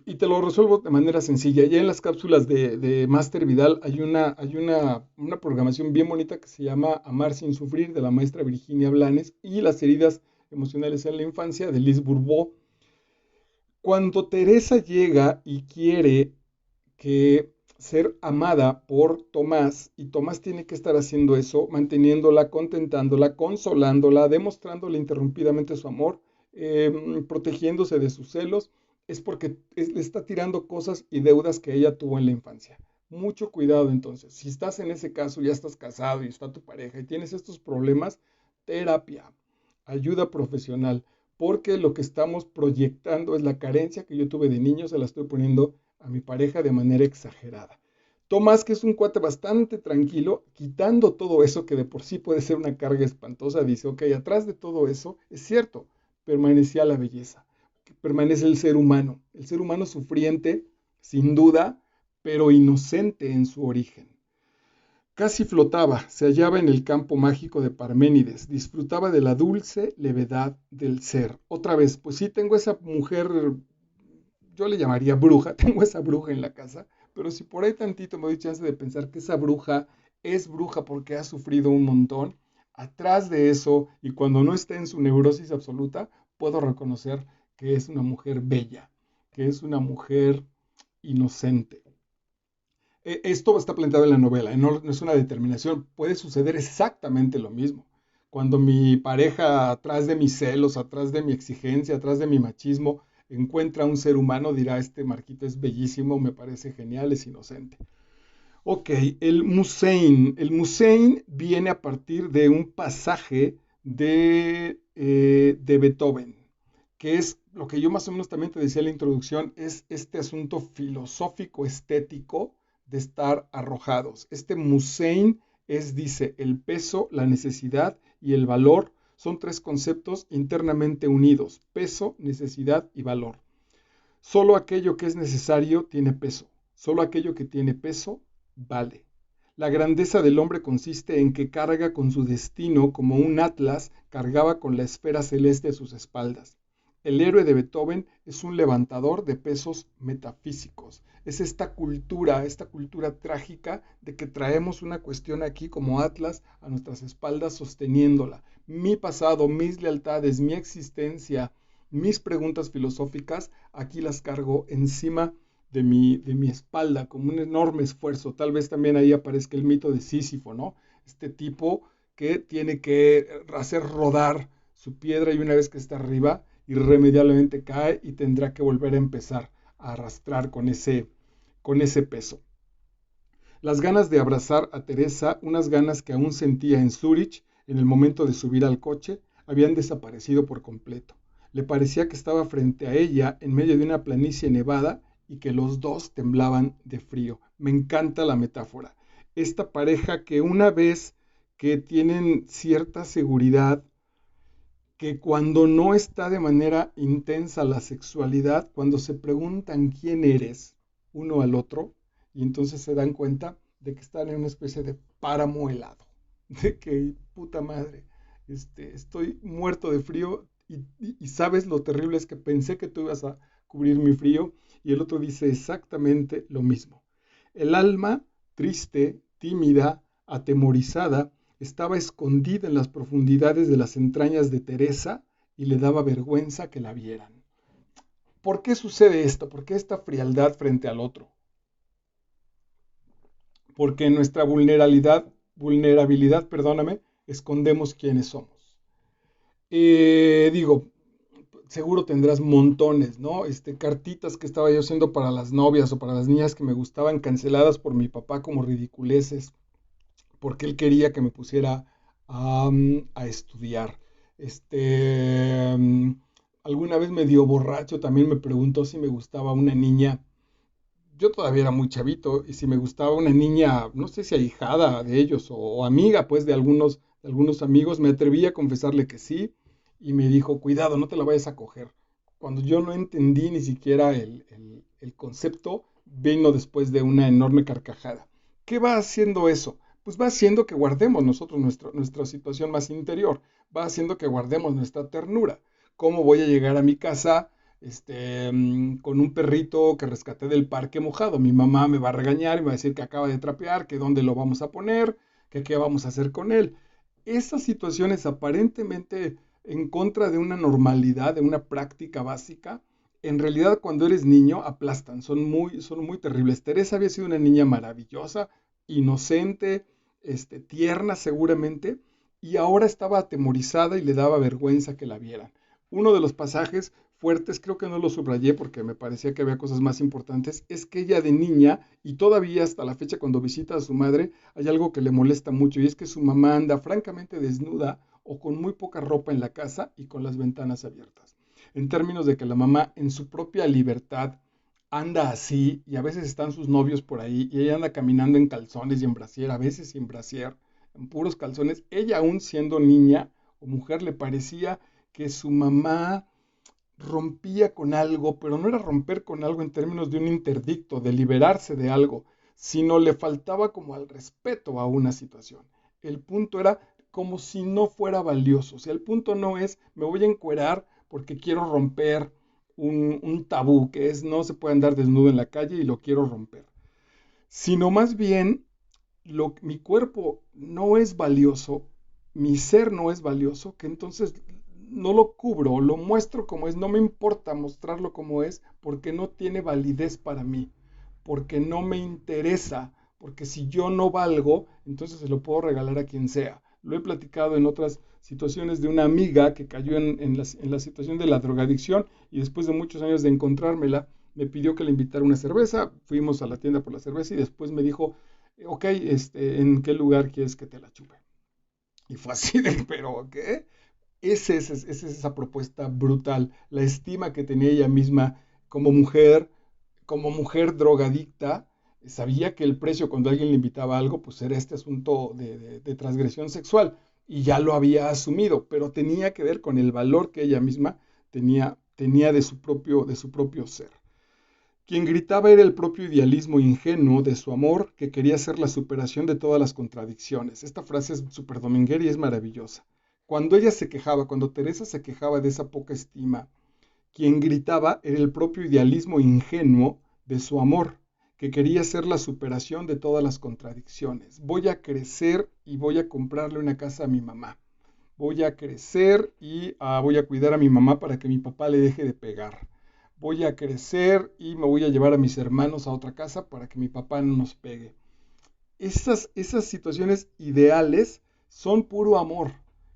Y te lo resuelvo de manera sencilla. Ya en las cápsulas de Master Vidal hay una programación bien bonita que se llama Amar sin sufrir, de la maestra Virginia Blanes, y las heridas emocionales en la infancia, de Liz Bourbeau. Cuando Teresa llega y quiere que ser amada por Tomás, y Tomás tiene que estar haciendo eso, manteniéndola, contentándola, consolándola, demostrándole interrumpidamente su amor, protegiéndose de sus celos, es porque le está tirando cosas y deudas que ella tuvo en la infancia. Mucho cuidado entonces. Si estás en ese caso, ya estás casado y está tu pareja y tienes estos problemas, terapia, ayuda profesional, porque lo que estamos proyectando es la carencia que yo tuve de niño, se la estoy poniendo a mi pareja de manera exagerada. Tomás, que es un cuate bastante tranquilo, quitando todo eso que de por sí puede ser una carga espantosa, dice, ok, atrás de todo eso, es cierto, permanecía la belleza, permanece el ser humano sufriente, sin duda, pero inocente en su origen. Casi flotaba, se hallaba en el campo mágico de Parménides, disfrutaba de la dulce levedad del ser. Otra vez, pues sí, tengo esa mujer, yo le llamaría bruja, tengo esa bruja en la casa, pero si por ahí tantito me doy chance de pensar que esa bruja es bruja porque ha sufrido un montón, atrás de eso, y cuando no está en su neurosis absoluta, puedo reconocer que es una mujer bella, que es una mujer inocente. Esto está planteado en la novela, no es una determinación, puede suceder exactamente lo mismo. Cuando mi pareja, atrás de mis celos, atrás de mi exigencia, atrás de mi machismo, encuentra a un ser humano, dirá, este Marquito es bellísimo, me parece genial, es inocente. Ok, el Musein viene a partir de un pasaje de Beethoven, que es lo que yo más o menos también te decía en la introducción, es este asunto filosófico, estético de estar arrojados. Este Musein dice, el peso, la necesidad y el valor son tres conceptos internamente unidos, peso, necesidad y valor. Solo aquello que es necesario tiene peso, solo aquello que tiene peso vale. La grandeza del hombre consiste en que carga con su destino como un atlas cargaba con la esfera celeste a sus espaldas. El héroe de Beethoven es un levantador de pesos metafísicos. Es esta cultura trágica de que traemos una cuestión aquí como atlas a nuestras espaldas sosteniéndola. Mi pasado, mis lealtades, mi existencia, mis preguntas filosóficas, aquí las cargo encima de mi espalda como un enorme esfuerzo. Tal vez también ahí aparezca el mito de Sísifo, ¿no? Este tipo que tiene que hacer rodar su piedra y una vez que está arriba, irremediablemente cae y tendrá que volver a empezar a arrastrar con ese peso. Las ganas de abrazar a Teresa, unas ganas que aún sentía en Zúrich en el momento de subir al coche, habían desaparecido por completo. Le parecía que estaba frente a ella en medio de una planicie nevada y que los dos temblaban de frío. Me encanta la metáfora. esta pareja que una vez que tienen cierta seguridad, que cuando no está de manera intensa la sexualidad, cuando se preguntan quién eres uno al otro, y entonces se dan cuenta de que están en una especie de páramo helado, de que puta madre, estoy muerto de frío y sabes lo terrible es que pensé que tú ibas a cubrir mi frío y el otro dice exactamente lo mismo. El alma, triste, tímida, atemorizada, estaba escondida en las profundidades de las entrañas de Teresa y le daba vergüenza que la vieran. ¿Por qué sucede esto? ¿Por qué esta frialdad frente al otro? Porque en nuestra vulnerabilidad, perdóname, escondemos quiénes somos. Digo, seguro tendrás montones, ¿no? Cartitas que estaba yo haciendo para las novias o para las niñas que me gustaban, canceladas por mi papá como ridiculeces, porque él quería que me pusiera a estudiar. Este, um, Alguna vez medio borracho también me preguntó si me gustaba una niña. Yo todavía era muy chavito y si me gustaba una niña, no sé si ahijada de ellos o amiga pues de algunos amigos, me atreví a confesarle que sí y me dijo, cuidado, no te la vayas a coger. Cuando yo no entendí ni siquiera el concepto, vino después de una enorme carcajada. ¿Qué va haciendo eso? Pues va haciendo que guardemos nosotros nuestra situación más interior, va haciendo que guardemos nuestra ternura. ¿Cómo voy a llegar a mi casa con un perrito que rescaté del parque mojado? Mi mamá me va a regañar y me va a decir que acaba de trapear, que dónde lo vamos a poner, que qué vamos a hacer con él. Esas situaciones aparentemente en contra de una normalidad, de una práctica básica, en realidad cuando eres niño aplastan, son muy terribles. Teresa había sido una niña maravillosa, inocente, tierna seguramente, y ahora estaba atemorizada y le daba vergüenza que la vieran. Uno de los pasajes fuertes, creo que no lo subrayé porque me parecía que había cosas más importantes, es que ella de niña, y todavía hasta la fecha cuando visita a su madre, hay algo que le molesta mucho y es que su mamá anda francamente desnuda o con muy poca ropa en la casa y con las ventanas abiertas. En términos de que la mamá en su propia libertad anda así y a veces están sus novios por ahí y ella anda caminando en calzones y en brasier, a veces sin brasier, en puros calzones, ella aún siendo niña o mujer le parecía que su mamá rompía con algo, pero no era romper con algo en términos de un interdicto, de liberarse de algo, sino le faltaba como al respeto a una situación. El punto era como si no fuera valioso. O sea, el punto no es me voy a encuerar porque quiero romper un tabú, que es no se puede andar desnudo en la calle y lo quiero romper, sino más bien mi cuerpo no es valioso, mi ser no es valioso, que entonces no lo cubro, lo muestro como es, no me importa mostrarlo como es, porque no tiene validez para mí, porque no me interesa, porque si yo no valgo, entonces se lo puedo regalar a quien sea. Lo he platicado en otras situaciones de una amiga que cayó en la situación de la drogadicción y después de muchos años de encontrármela, me pidió que le invitara una cerveza, fuimos a la tienda por la cerveza y después me dijo, ok, ¿en qué lugar quieres que te la chupe? Y fue así de, ¿pero qué? Esa es esa propuesta brutal, la estima que tenía ella misma como mujer, como mujer drogadicta, sabía que el precio cuando alguien le invitaba a algo, pues era este asunto de transgresión sexual, y ya lo había asumido, pero tenía que ver con el valor que ella misma tenía de su propio ser. Quien gritaba era el propio idealismo ingenuo de su amor que quería ser la superación de todas las contradicciones. Esta frase es súper dominguera y es maravillosa. Cuando ella se quejaba, cuando Teresa se quejaba de esa poca estima, quien gritaba era el propio idealismo ingenuo de su amor, que quería ser la superación de todas las contradicciones. Voy a crecer y voy a comprarle una casa a mi mamá. Voy a crecer y voy a cuidar a mi mamá para que mi papá le deje de pegar. Voy a crecer y me voy a llevar a mis hermanos a otra casa para que mi papá no nos pegue. Esas situaciones ideales son puro amor,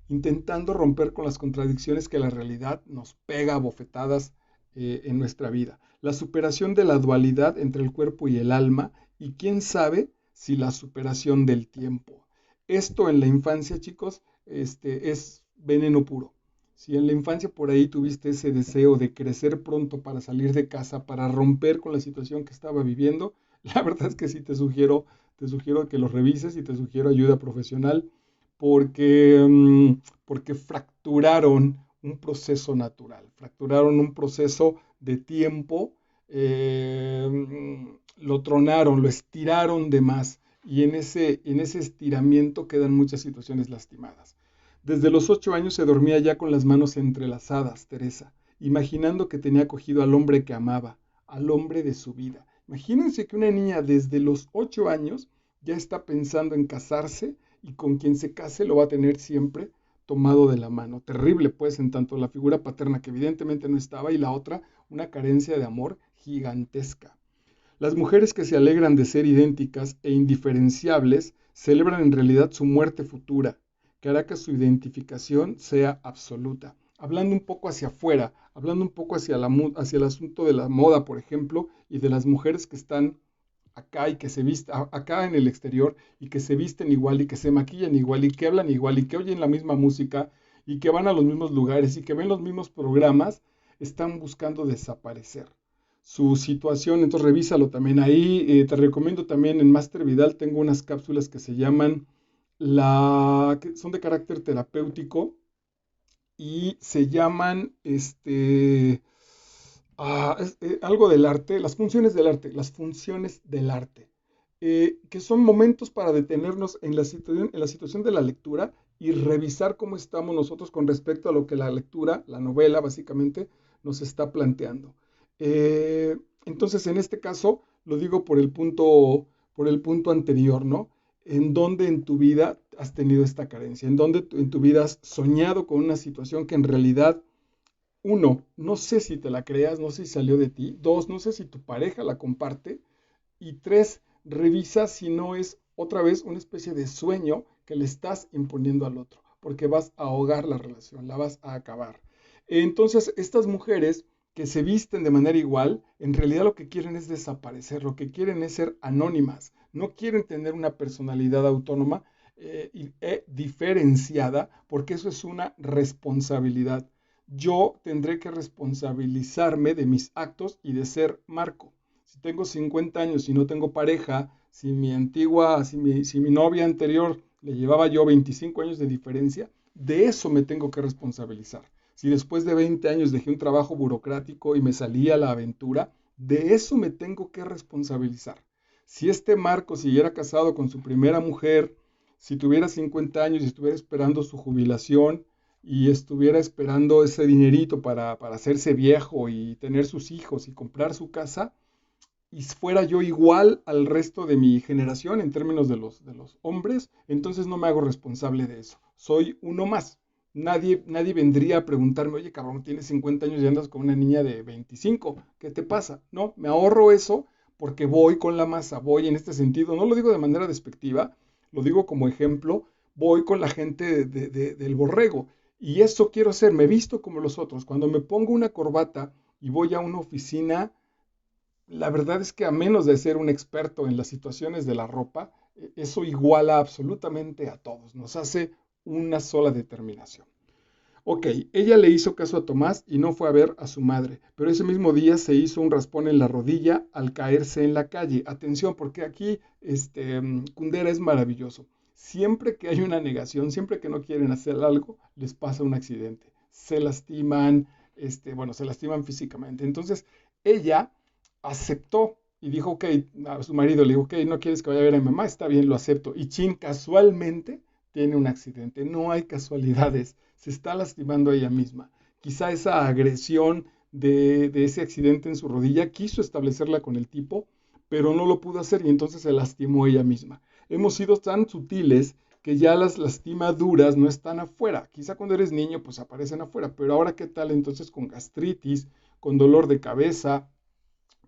intentando romper con las contradicciones que la realidad nos pega a bofetadas en nuestra vida. La superación de la dualidad entre el cuerpo y el alma y quién sabe si la superación del tiempo. Esto en la infancia, chicos, es veneno puro. Si en la infancia por ahí tuviste ese deseo de crecer pronto para salir de casa, para romper con la situación que estaba viviendo, la verdad es que sí te sugiero te sugiero que los revises y te sugiero ayuda profesional porque, porque fracturaron un proceso natural, fracturaron un proceso de tiempo, lo tronaron, lo estiraron de más y en ese estiramiento quedan muchas situaciones lastimadas. Desde los 8 años se dormía ya con las manos entrelazadas, Teresa, imaginando que tenía cogido al hombre que amaba, al hombre de su vida. Imagínense que una niña desde los 8 años ya está pensando en casarse y con quien se case lo va a tener siempre tomado de la mano. Terrible, pues, en tanto la figura paterna que evidentemente no estaba y la otra, una carencia de amor gigantesca. Las mujeres que se alegran de ser idénticas e indiferenciables celebran en realidad su muerte futura, que hará que su identificación sea absoluta. Hablando un poco hacia afuera, hablando un poco hacia el asunto de la moda, por ejemplo, y de las mujeres que están acá y que se visten acá en el exterior y que se visten igual y que se maquillan igual y que hablan igual y que oyen la misma música y que van a los mismos lugares y que ven los mismos programas, están buscando desaparecer su situación. Entonces revísalo también ahí. Te recomiendo también en Master Vidal, tengo unas cápsulas que se llaman que son de carácter terapéutico y se llaman algo del arte, las funciones del arte, que son momentos para detenernos en la situación de la lectura y revisar cómo estamos nosotros con respecto a lo que la lectura, la novela básicamente, nos está planteando. Eh, entonces, en este caso, lo digo por el punto anterior, ¿no? ¿En dónde en tu vida has tenido esta carencia? ¿En dónde en tu vida has soñado con una situación que en realidad uno, no sé si te la creas, no sé si salió de ti. Dos, no sé si tu pareja la comparte. Y tres, revisa si no es otra vez una especie de sueño que le estás imponiendo al otro, porque vas a ahogar la relación, la vas a acabar. Entonces, estas mujeres que se visten de manera igual, en realidad lo que quieren es desaparecer, lo que quieren es ser anónimas, no quieren tener una personalidad autónoma diferenciada, porque eso es una responsabilidad. Yo tendré que responsabilizarme de mis actos y de ser Marco. Si tengo 50 años y no tengo pareja, si mi novia anterior le llevaba yo 25 años de diferencia, de eso me tengo que responsabilizar. Si después de 20 años dejé un trabajo burocrático y me salí a la aventura, de eso me tengo que responsabilizar. Si este Marco siguiera casado con su primera mujer, si tuviera 50 años y estuviera esperando su jubilación, y estuviera esperando ese dinerito para hacerse viejo y tener sus hijos y comprar su casa, y fuera yo igual al resto de mi generación en términos de los hombres, entonces no me hago responsable de eso. Soy uno más. Nadie vendría a preguntarme, oye, cabrón, tienes 50 años y andas con una niña de 25, ¿qué te pasa? No, me ahorro eso porque voy con la masa, voy en este sentido. No lo digo de manera despectiva, lo digo como ejemplo, voy con la gente del borrego. Y eso quiero hacer, me visto como los otros. Cuando me pongo una corbata y voy a una oficina, la verdad es que a menos de ser un experto en las situaciones de la ropa, eso iguala absolutamente a todos, nos hace una sola determinación. Ok, ella le hizo caso a Tomás y no fue a ver a su madre, pero ese mismo día se hizo un raspón en la rodilla al caerse en la calle. Atención, porque aquí Kundera es maravilloso. Siempre que hay una negación, siempre que no quieren hacer algo, les pasa un accidente. Se lastiman, bueno, se lastiman físicamente. Entonces, ella aceptó y dijo, ok, a su marido le dijo, ok, no quieres que vaya a ver a mi mamá, está bien, lo acepto. Y Chin casualmente tiene un accidente. No hay casualidades, se está lastimando a ella misma. Quizá esa agresión de ese accidente en su rodilla quiso establecerla con el tipo, pero no lo pudo hacer y entonces se lastimó ella misma. Hemos sido tan sutiles que ya las lastimaduras no están afuera. Quizá cuando eres niño pues aparecen afuera, pero ahora qué tal entonces con gastritis, con dolor de cabeza,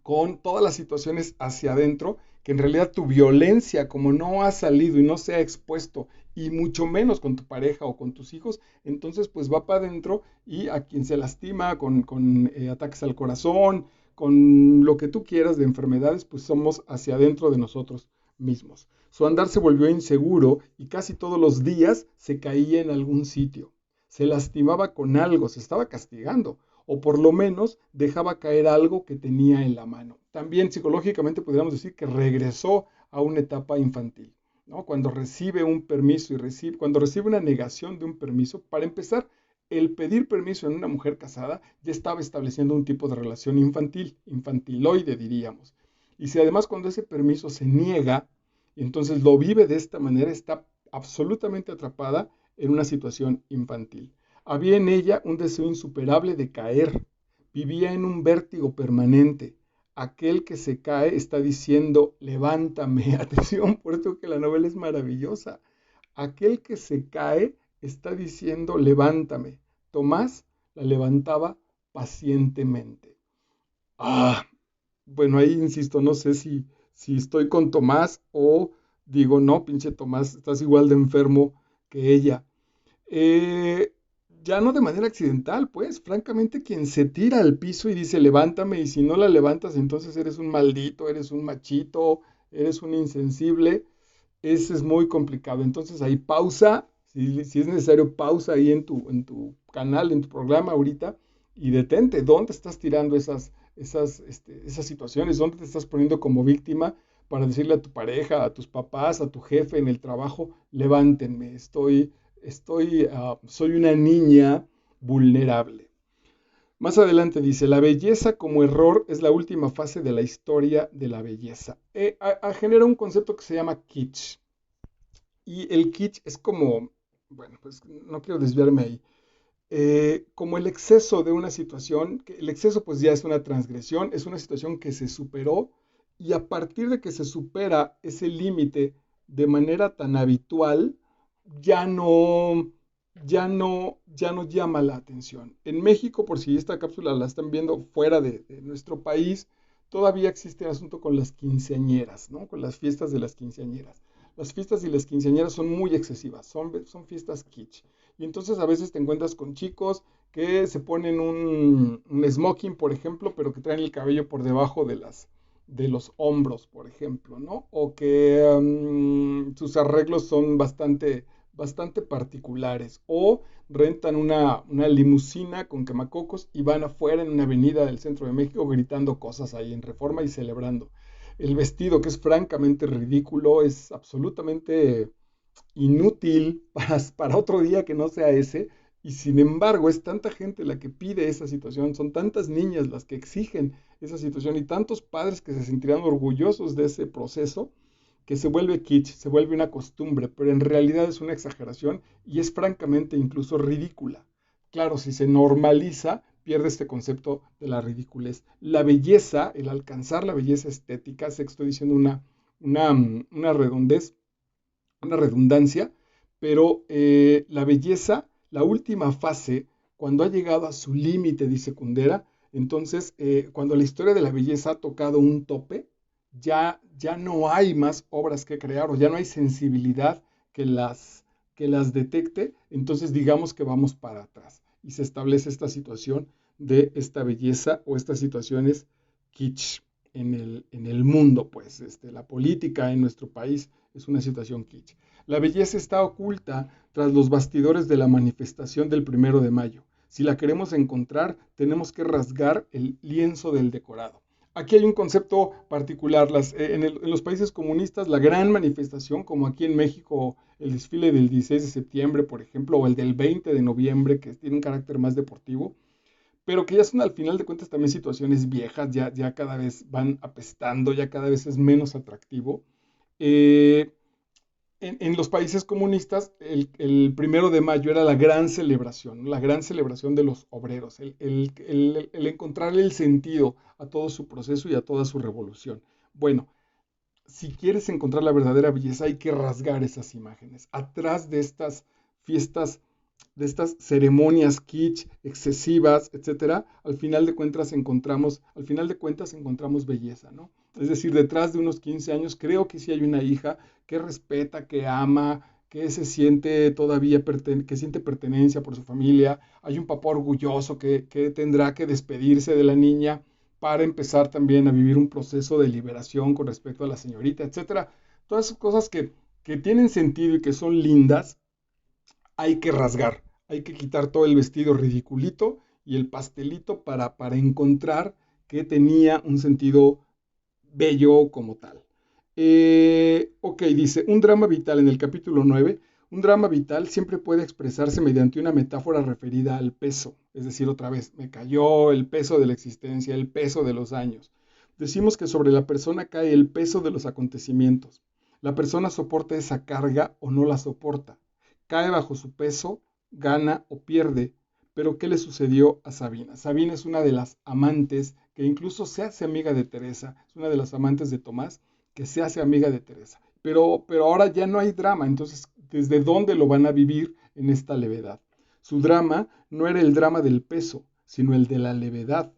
con todas las situaciones hacia adentro, que en realidad tu violencia, como no ha salido y no se ha expuesto, y mucho menos con tu pareja o con tus hijos, entonces pues va para adentro y a quien se lastima con ataques al corazón, con lo que tú quieras de enfermedades, pues somos hacia adentro de nosotros mismos. Su andar se volvió inseguro y casi todos los días se caía en algún sitio. Se lastimaba con algo, se estaba castigando o por lo menos dejaba caer algo que tenía en la mano. También psicológicamente podríamos decir que regresó a una etapa infantil, ¿no? Cuando recibe un permiso cuando recibe una negación de un permiso, para empezar, el pedir permiso en una mujer casada ya estaba estableciendo un tipo de relación infantil, infantiloide diríamos. Y si además cuando ese permiso se niega, entonces lo vive de esta manera, está absolutamente atrapada en una situación infantil. Había en ella un deseo insuperable de caer, vivía en un vértigo permanente. Aquel que se cae está diciendo, levántame. Atención, por esto que la novela es maravillosa. Aquel que se cae está diciendo, levántame. Tomás la levantaba pacientemente. Ah, bueno, ahí insisto, no sé si estoy con Tomás o digo, no, pinche Tomás, estás igual de enfermo que ella. Eh, ya no de manera accidental, pues, francamente, quien se tira al piso y dice, levántame, y si no la levantas, entonces eres un maldito, eres un machito, eres un insensible, ese es muy complicado. Entonces ahí pausa, si es necesario, pausa ahí en tu canal, en tu programa ahorita, y detente, ¿dónde estás tirando esas situaciones? ¿Dónde te estás poniendo como víctima para decirle a tu pareja, a tus papás, a tu jefe en el trabajo, levántenme, soy una niña vulnerable? Más adelante dice, la belleza como error es la última fase de la historia de la belleza. Genera un concepto que se llama kitsch. Y el kitsch es como, bueno, pues no quiero desviarme ahí, como el exceso de una situación, que el exceso pues ya es una transgresión, es una situación que se superó y a partir de que se supera ese límite de manera tan habitual, ya no, ya no llama la atención. En México, por si esta cápsula la están viendo fuera de nuestro país, todavía existe el asunto con las quinceañeras, ¿no? Con las fiestas de las quinceañeras. Las fiestas y las quinceañeras son muy excesivas, son fiestas kitsch. Y entonces a veces te encuentras con chicos que se ponen un smoking, por ejemplo, pero que traen el cabello por debajo de los hombros, por ejemplo, ¿no? O que sus arreglos son bastante particulares. O rentan una limusina con quemacocos y van afuera en una avenida del centro de México gritando cosas ahí en Reforma y celebrando. El vestido, que es francamente ridículo, es absolutamente inútil para otro día que no sea ese, y sin embargo es tanta gente la que pide esa situación, son tantas niñas las que exigen esa situación y tantos padres que se sentirán orgullosos de ese proceso, que se vuelve kitsch, se vuelve una costumbre, pero en realidad es una exageración y es francamente incluso ridícula. Claro, si se normaliza, pierde este concepto de la ridiculez. La belleza, el alcanzar la belleza estética, sé que estoy diciendo una redondez, una redundancia, pero la belleza, la última fase, cuando ha llegado a su límite, dice Kundera, entonces cuando la historia de la belleza ha tocado un tope, ya no hay más obras que crear o ya no hay sensibilidad que las detecte, entonces digamos que vamos para atrás y se establece esta situación de esta belleza o estas situaciones kitsch en el mundo, pues la política en nuestro país es una situación kitsch. La belleza está oculta tras los bastidores de la manifestación del 1 de Mayo. Si la queremos encontrar, tenemos que rasgar el lienzo del decorado. Aquí hay un concepto particular. En los países comunistas, la gran manifestación, como aquí en México, el desfile del 16 de septiembre, por ejemplo, o el del 20 de noviembre, que tiene un carácter más deportivo, pero que ya son al final de cuentas también situaciones viejas, ya cada vez van apestando, ya cada vez es menos atractivo. Eh, en los países comunistas, el 1 de Mayo era la gran celebración, ¿no? La gran celebración de los obreros, el encontrarle el sentido a todo su proceso y a toda su revolución. Bueno, si quieres encontrar la verdadera belleza, hay que rasgar esas imágenes. Atrás de estas fiestas, de estas ceremonias kitsch, excesivas, etcétera, al final de cuentas encontramos belleza, ¿no? Es decir, detrás de unos 15 años, creo que sí hay una hija que respeta, que ama, que se siente todavía, que siente pertenencia por su familia. Hay un papá orgulloso que tendrá que despedirse de la niña para empezar también a vivir un proceso de liberación con respecto a la señorita, etcétera. Todas esas cosas que tienen sentido y que son lindas, hay que rasgar, hay que quitar todo el vestido ridiculito y el pastelito para encontrar que tenía un sentido bello como tal. Ok, dice, un drama vital en el capítulo 9. Un drama vital siempre puede expresarse mediante una metáfora referida al peso. Es decir, otra vez, me cayó el peso de la existencia, el peso de los años. Decimos que sobre la persona cae el peso de los acontecimientos. La persona soporta esa carga o no la soporta. Cae bajo su peso, gana o pierde. Pero ¿qué le sucedió a Sabina? Sabina es una de las amantes que incluso se hace amiga de Teresa, es una de las amantes de Tomás que se hace amiga de Teresa. Pero ahora ya no hay drama, entonces, ¿desde dónde lo van a vivir en esta levedad? Su drama no era el drama del peso, sino el de la levedad.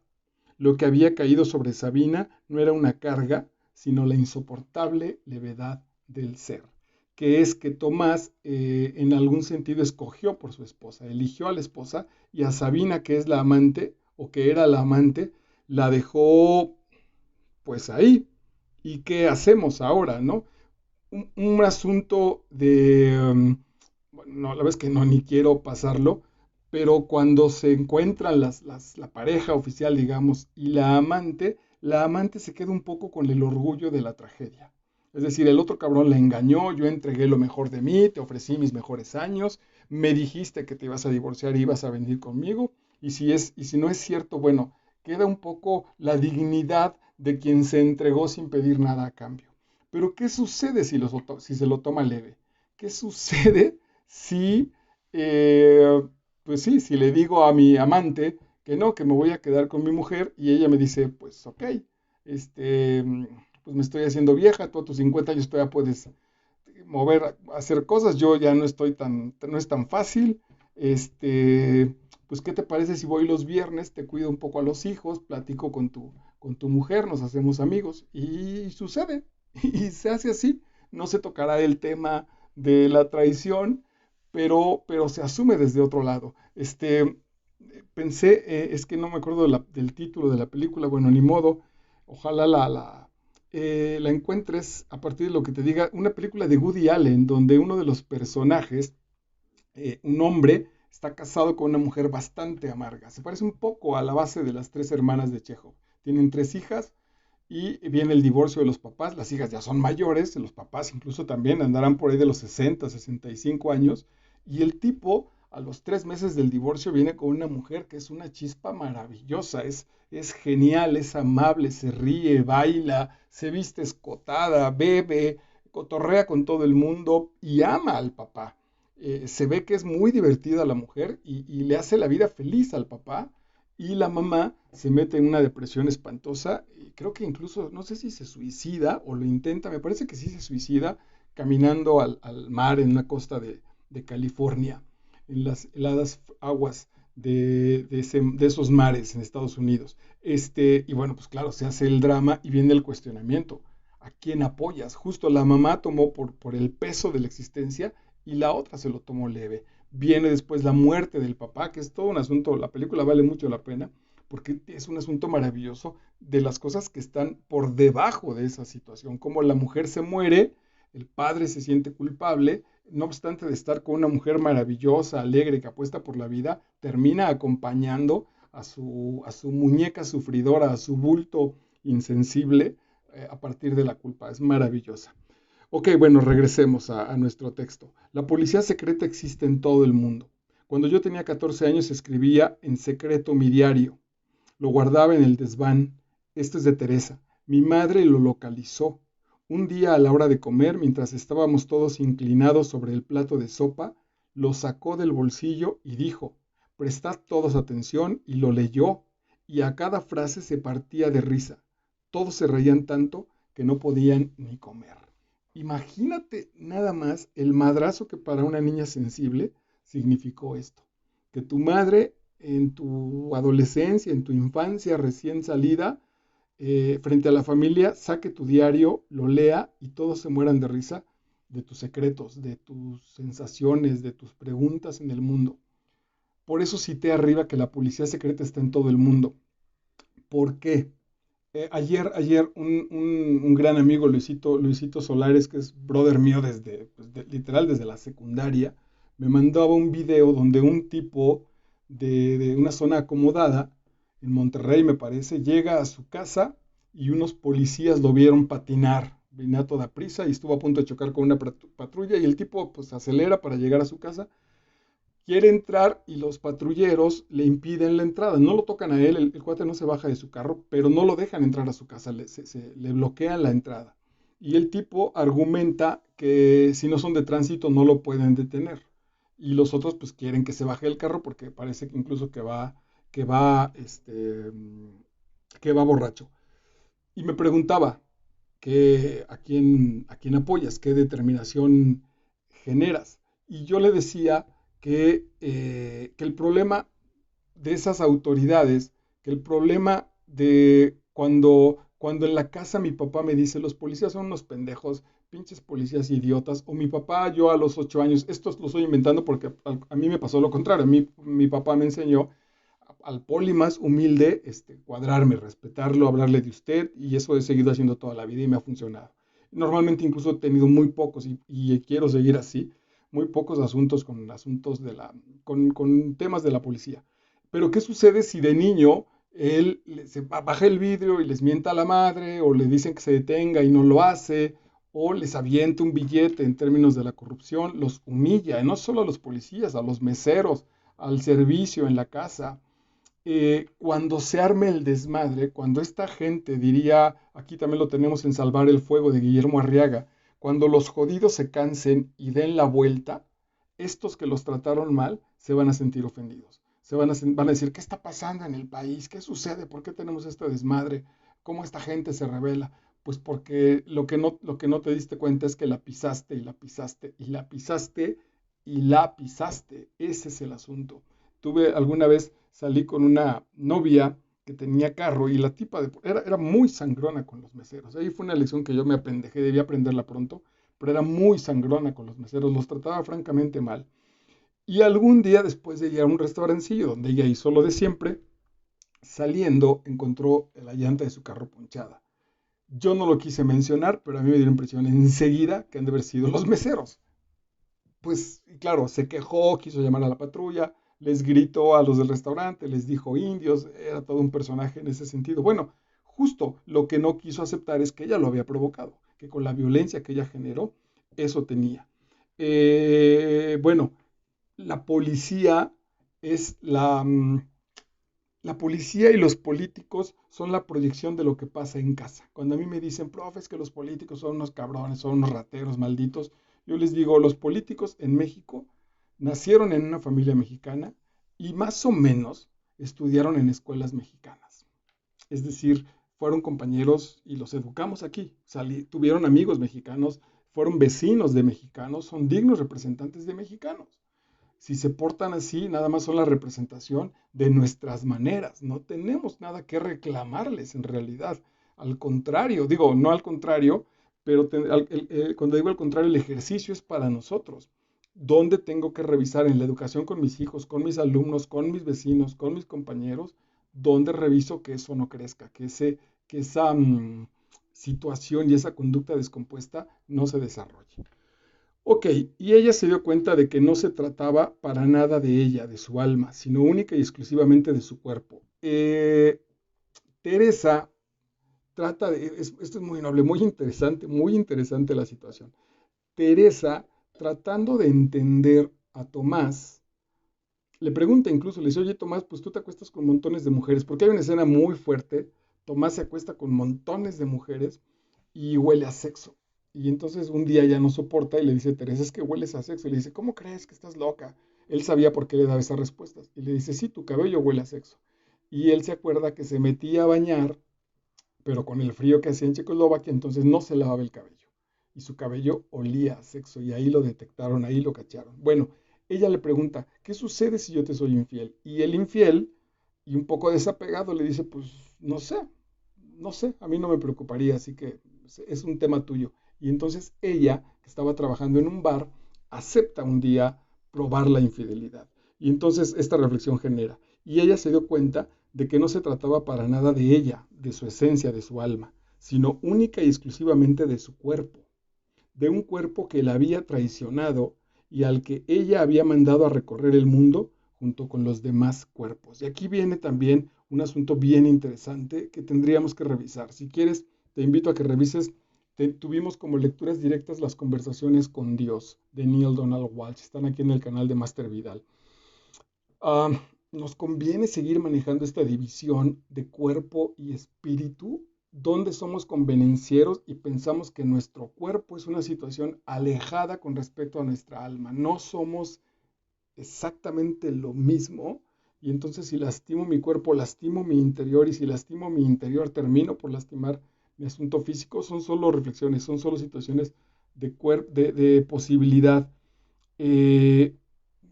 Lo que había caído sobre Sabina no era una carga, sino la insoportable levedad del ser, que es que Tomás en algún sentido escogió por su esposa, eligió a la esposa y a Sabina, que es la amante, o que era la amante, la dejó pues ahí. ¿Y qué hacemos ahora, no? Un asunto de, bueno, no, la verdad es que no, ni quiero pasarlo, pero cuando se encuentran la pareja oficial, digamos, y la amante se queda un poco con el orgullo de la tragedia. Es decir, el otro cabrón la engañó, yo entregué lo mejor de mí, te ofrecí mis mejores años, me dijiste que te ibas a divorciar y ibas a venir conmigo, y si no es cierto, bueno, queda un poco la dignidad de quien se entregó sin pedir nada a cambio. Pero ¿qué sucede si se lo toma leve? ¿Qué sucede si, eh, pues sí, si le digo a mi amante que no, que me voy a quedar con mi mujer y ella me dice, pues ok, este, pues me estoy haciendo vieja, tú a tus 50 años todavía puedes mover, hacer cosas, yo ya no estoy no es tan fácil, pues ¿qué te parece si voy los viernes, te cuido un poco a los hijos, platico con tu mujer, nos hacemos amigos y sucede, y se hace así, no se tocará el tema de la traición, pero se asume desde otro lado. Pensé, es que no me acuerdo del título de la película, bueno, ni modo, ojalá la encuentres a partir de lo que te diga, una película de Woody Allen, donde uno de los personajes, un hombre, está casado con una mujer bastante amarga. Se parece un poco a la base de las tres hermanas de Chekhov. Tienen tres hijas y viene el divorcio de los papás. Las hijas ya son mayores, los papás incluso también andarán por ahí de los 60, 65 años. Y el tipo, a los 3 meses del divorcio, viene con una mujer que es una chispa maravillosa. Es genial, es amable, se ríe, baila, se viste escotada, bebe, cotorrea con todo el mundo y ama al papá. Se ve que es muy divertida la mujer y le hace la vida feliz al papá y la mamá se mete en una depresión espantosa y creo que incluso, no sé si se suicida o lo intenta, me parece que sí se suicida caminando al mar en una costa de California, en las heladas aguas de esos mares en Estados Unidos. Y bueno, pues claro, se hace el drama y viene el cuestionamiento. ¿A quién apoyas? Justo la mamá tomó por el peso de la existencia y la otra se lo tomó leve. Viene después la muerte del papá, que es todo un asunto, la película vale mucho la pena, porque es un asunto maravilloso de las cosas que están por debajo de esa situación, como la mujer se muere, el padre se siente culpable, no obstante de estar con una mujer maravillosa, alegre, que apuesta por la vida, termina acompañando a su muñeca sufridora, a su bulto insensible, a partir de la culpa. Es maravillosa. Ok, bueno, regresemos a nuestro texto. La policía secreta existe en todo el mundo. Cuando yo tenía 14 años escribía en secreto mi diario. Lo guardaba en el desván. Esto es de Teresa. Mi madre lo localizó. Un día a la hora de comer, mientras estábamos todos inclinados sobre el plato de sopa, lo sacó del bolsillo y dijo, prestad todos atención, y lo leyó, y a cada frase se partía de risa. Todos se reían tanto que no podían ni comer. Imagínate nada más el madrazo que para una niña sensible significó esto. Que tu madre en tu adolescencia, en tu infancia recién salida, frente a la familia, saque tu diario, lo lea y todos se mueran de risa de tus secretos, de tus sensaciones, de tus preguntas en el mundo. Por eso cité arriba que la policía secreta está en todo el mundo. ¿Por qué? Ayer un gran amigo, Luisito Solares, que es brother mío desde, pues, literal desde la secundaria, me mandaba un video donde un tipo de una zona acomodada, en Monterrey me parece, llega a su casa y unos policías lo vieron patinar, venía a toda prisa y estuvo a punto de chocar con una patrulla y el tipo pues acelera para llegar a su casa. Quiere entrar y los patrulleros le impiden la entrada. No lo tocan a él, el cuate no se baja de su carro, pero no lo dejan entrar a su casa, le bloquean la entrada. Y el tipo argumenta que si no son de tránsito no lo pueden detener. Y los otros pues quieren que se baje del carro porque parece que incluso que va, este, que va borracho. Y me preguntaba a quién apoyas, qué determinación generas. Y yo le decía que el problema de esas autoridades, que el problema de cuando en la casa mi papá me dice, los policías son unos pendejos, pinches policías idiotas, o mi papá, yo a los 8 años, esto lo estoy inventando porque a mí me pasó lo contrario, mi papá me enseñó al poli más humilde, cuadrarme, respetarlo, hablarle de usted, y eso he seguido haciendo toda la vida y me ha funcionado. Normalmente incluso he tenido muy pocos, y quiero seguir así, muy pocos asuntos con asuntos con temas de la policía. Pero ¿qué sucede si de niño él se baja el vidrio y les mienta a la madre, o le dicen que se detenga y no lo hace, o les avienta un billete en términos de la corrupción, los humilla, y no solo a los policías, a los meseros, al servicio en la casa? Cuando se arme el desmadre, cuando esta gente diría, aquí también lo tenemos en Salvar el Fuego de Guillermo Arriaga, cuando los jodidos se cansen y den la vuelta, estos que los trataron mal se van a sentir ofendidos. Van a decir, ¿qué está pasando en el país? ¿Qué sucede? ¿Por qué tenemos este desmadre? ¿Cómo esta gente se revela? Pues porque lo que no te diste cuenta es que la pisaste y la pisaste y la pisaste y la pisaste. Ese es el asunto. Alguna vez salí con una novia que tenía carro y la tipa era muy sangrona con los meseros. Ahí fue una lección que yo me apendejé, debía aprenderla pronto, pero era muy sangrona con los meseros, los trataba francamente mal. Y algún día después de ir a un restaurancillo donde ella hizo lo de siempre, saliendo encontró la llanta de su carro ponchada. Yo no lo quise mencionar, pero a mí me dio la impresión enseguida que han de haber sido los meseros. Pues claro, se quejó, quiso llamar a la patrulla, les gritó a los del restaurante, les dijo indios, era todo un personaje en ese sentido. Bueno, justo lo que no quiso aceptar es que ella lo había provocado, que con la violencia que ella generó, eso tenía. Bueno, la policía es la policía y los políticos son la proyección de lo que pasa en casa. Cuando a mí me dicen, profes, que los políticos son unos cabrones, son unos rateros malditos, yo les digo, los políticos en México nacieron en una familia mexicana y más o menos estudiaron en escuelas mexicanas. Es decir, fueron compañeros y los educamos aquí. Tuvieron amigos mexicanos, fueron vecinos de mexicanos, son dignos representantes de mexicanos. Si se portan así, nada más son la representación de nuestras maneras. No tenemos nada que reclamarles en realidad. Al contrario, digo, no al contrario, pero cuando digo al contrario, el ejercicio es para nosotros. ¿Dónde tengo que revisar en la educación con mis hijos, con mis alumnos, con mis vecinos, con mis compañeros? ¿Dónde reviso que eso no crezca, que esa situación y esa conducta descompuesta no se desarrolle? Ok, y ella se dio cuenta de que no se trataba para nada de ella, de su alma, sino única y exclusivamente de su cuerpo. Teresa esto es muy noble, muy interesante la situación. Teresa, tratando de entender a Tomás, le pregunta incluso, le dice, oye Tomás, pues tú te acuestas con montones de mujeres, porque hay una escena muy fuerte, Tomás se acuesta con montones de mujeres y huele a sexo. Y entonces un día ya no soporta y le dice, Teresa, es que hueles a sexo. Y le dice, ¿cómo crees que estás loca? Él sabía por qué le daba esas respuestas. Y le dice, sí, tu cabello huele a sexo. Y él se acuerda que se metía a bañar, pero con el frío que hacía en Checoslovaquia, entonces no se lavaba el cabello. Y su cabello olía a sexo y ahí lo detectaron, ahí lo cacharon. Bueno, ella le pregunta, ¿qué sucede si yo te soy infiel? Y el infiel, y un poco desapegado, le dice, pues no sé, a mí no me preocuparía, así que es un tema tuyo. Y entonces ella, que estaba trabajando en un bar, acepta un día probar la infidelidad. Y entonces esta reflexión genera. Y ella se dio cuenta de que no se trataba para nada de ella, de su esencia, de su alma, sino única y exclusivamente de su cuerpo, de un cuerpo que la había traicionado y al que ella había mandado a recorrer el mundo junto con los demás cuerpos. Y aquí viene también un asunto bien interesante que tendríamos que revisar. Si quieres, te invito a que revises tuvimos como lecturas directas las conversaciones con Dios de Neale Donald Walsch. Están aquí en el canal de Master Vidal. Ah, nos conviene seguir manejando esta división de cuerpo y espíritu, donde somos convenencieros y pensamos que nuestro cuerpo es una situación alejada con respecto a nuestra alma. No somos exactamente lo mismo, y entonces si lastimo mi cuerpo, lastimo mi interior, y si lastimo mi interior, termino por lastimar mi asunto físico. Son solo reflexiones, son solo situaciones de posibilidad. Eh,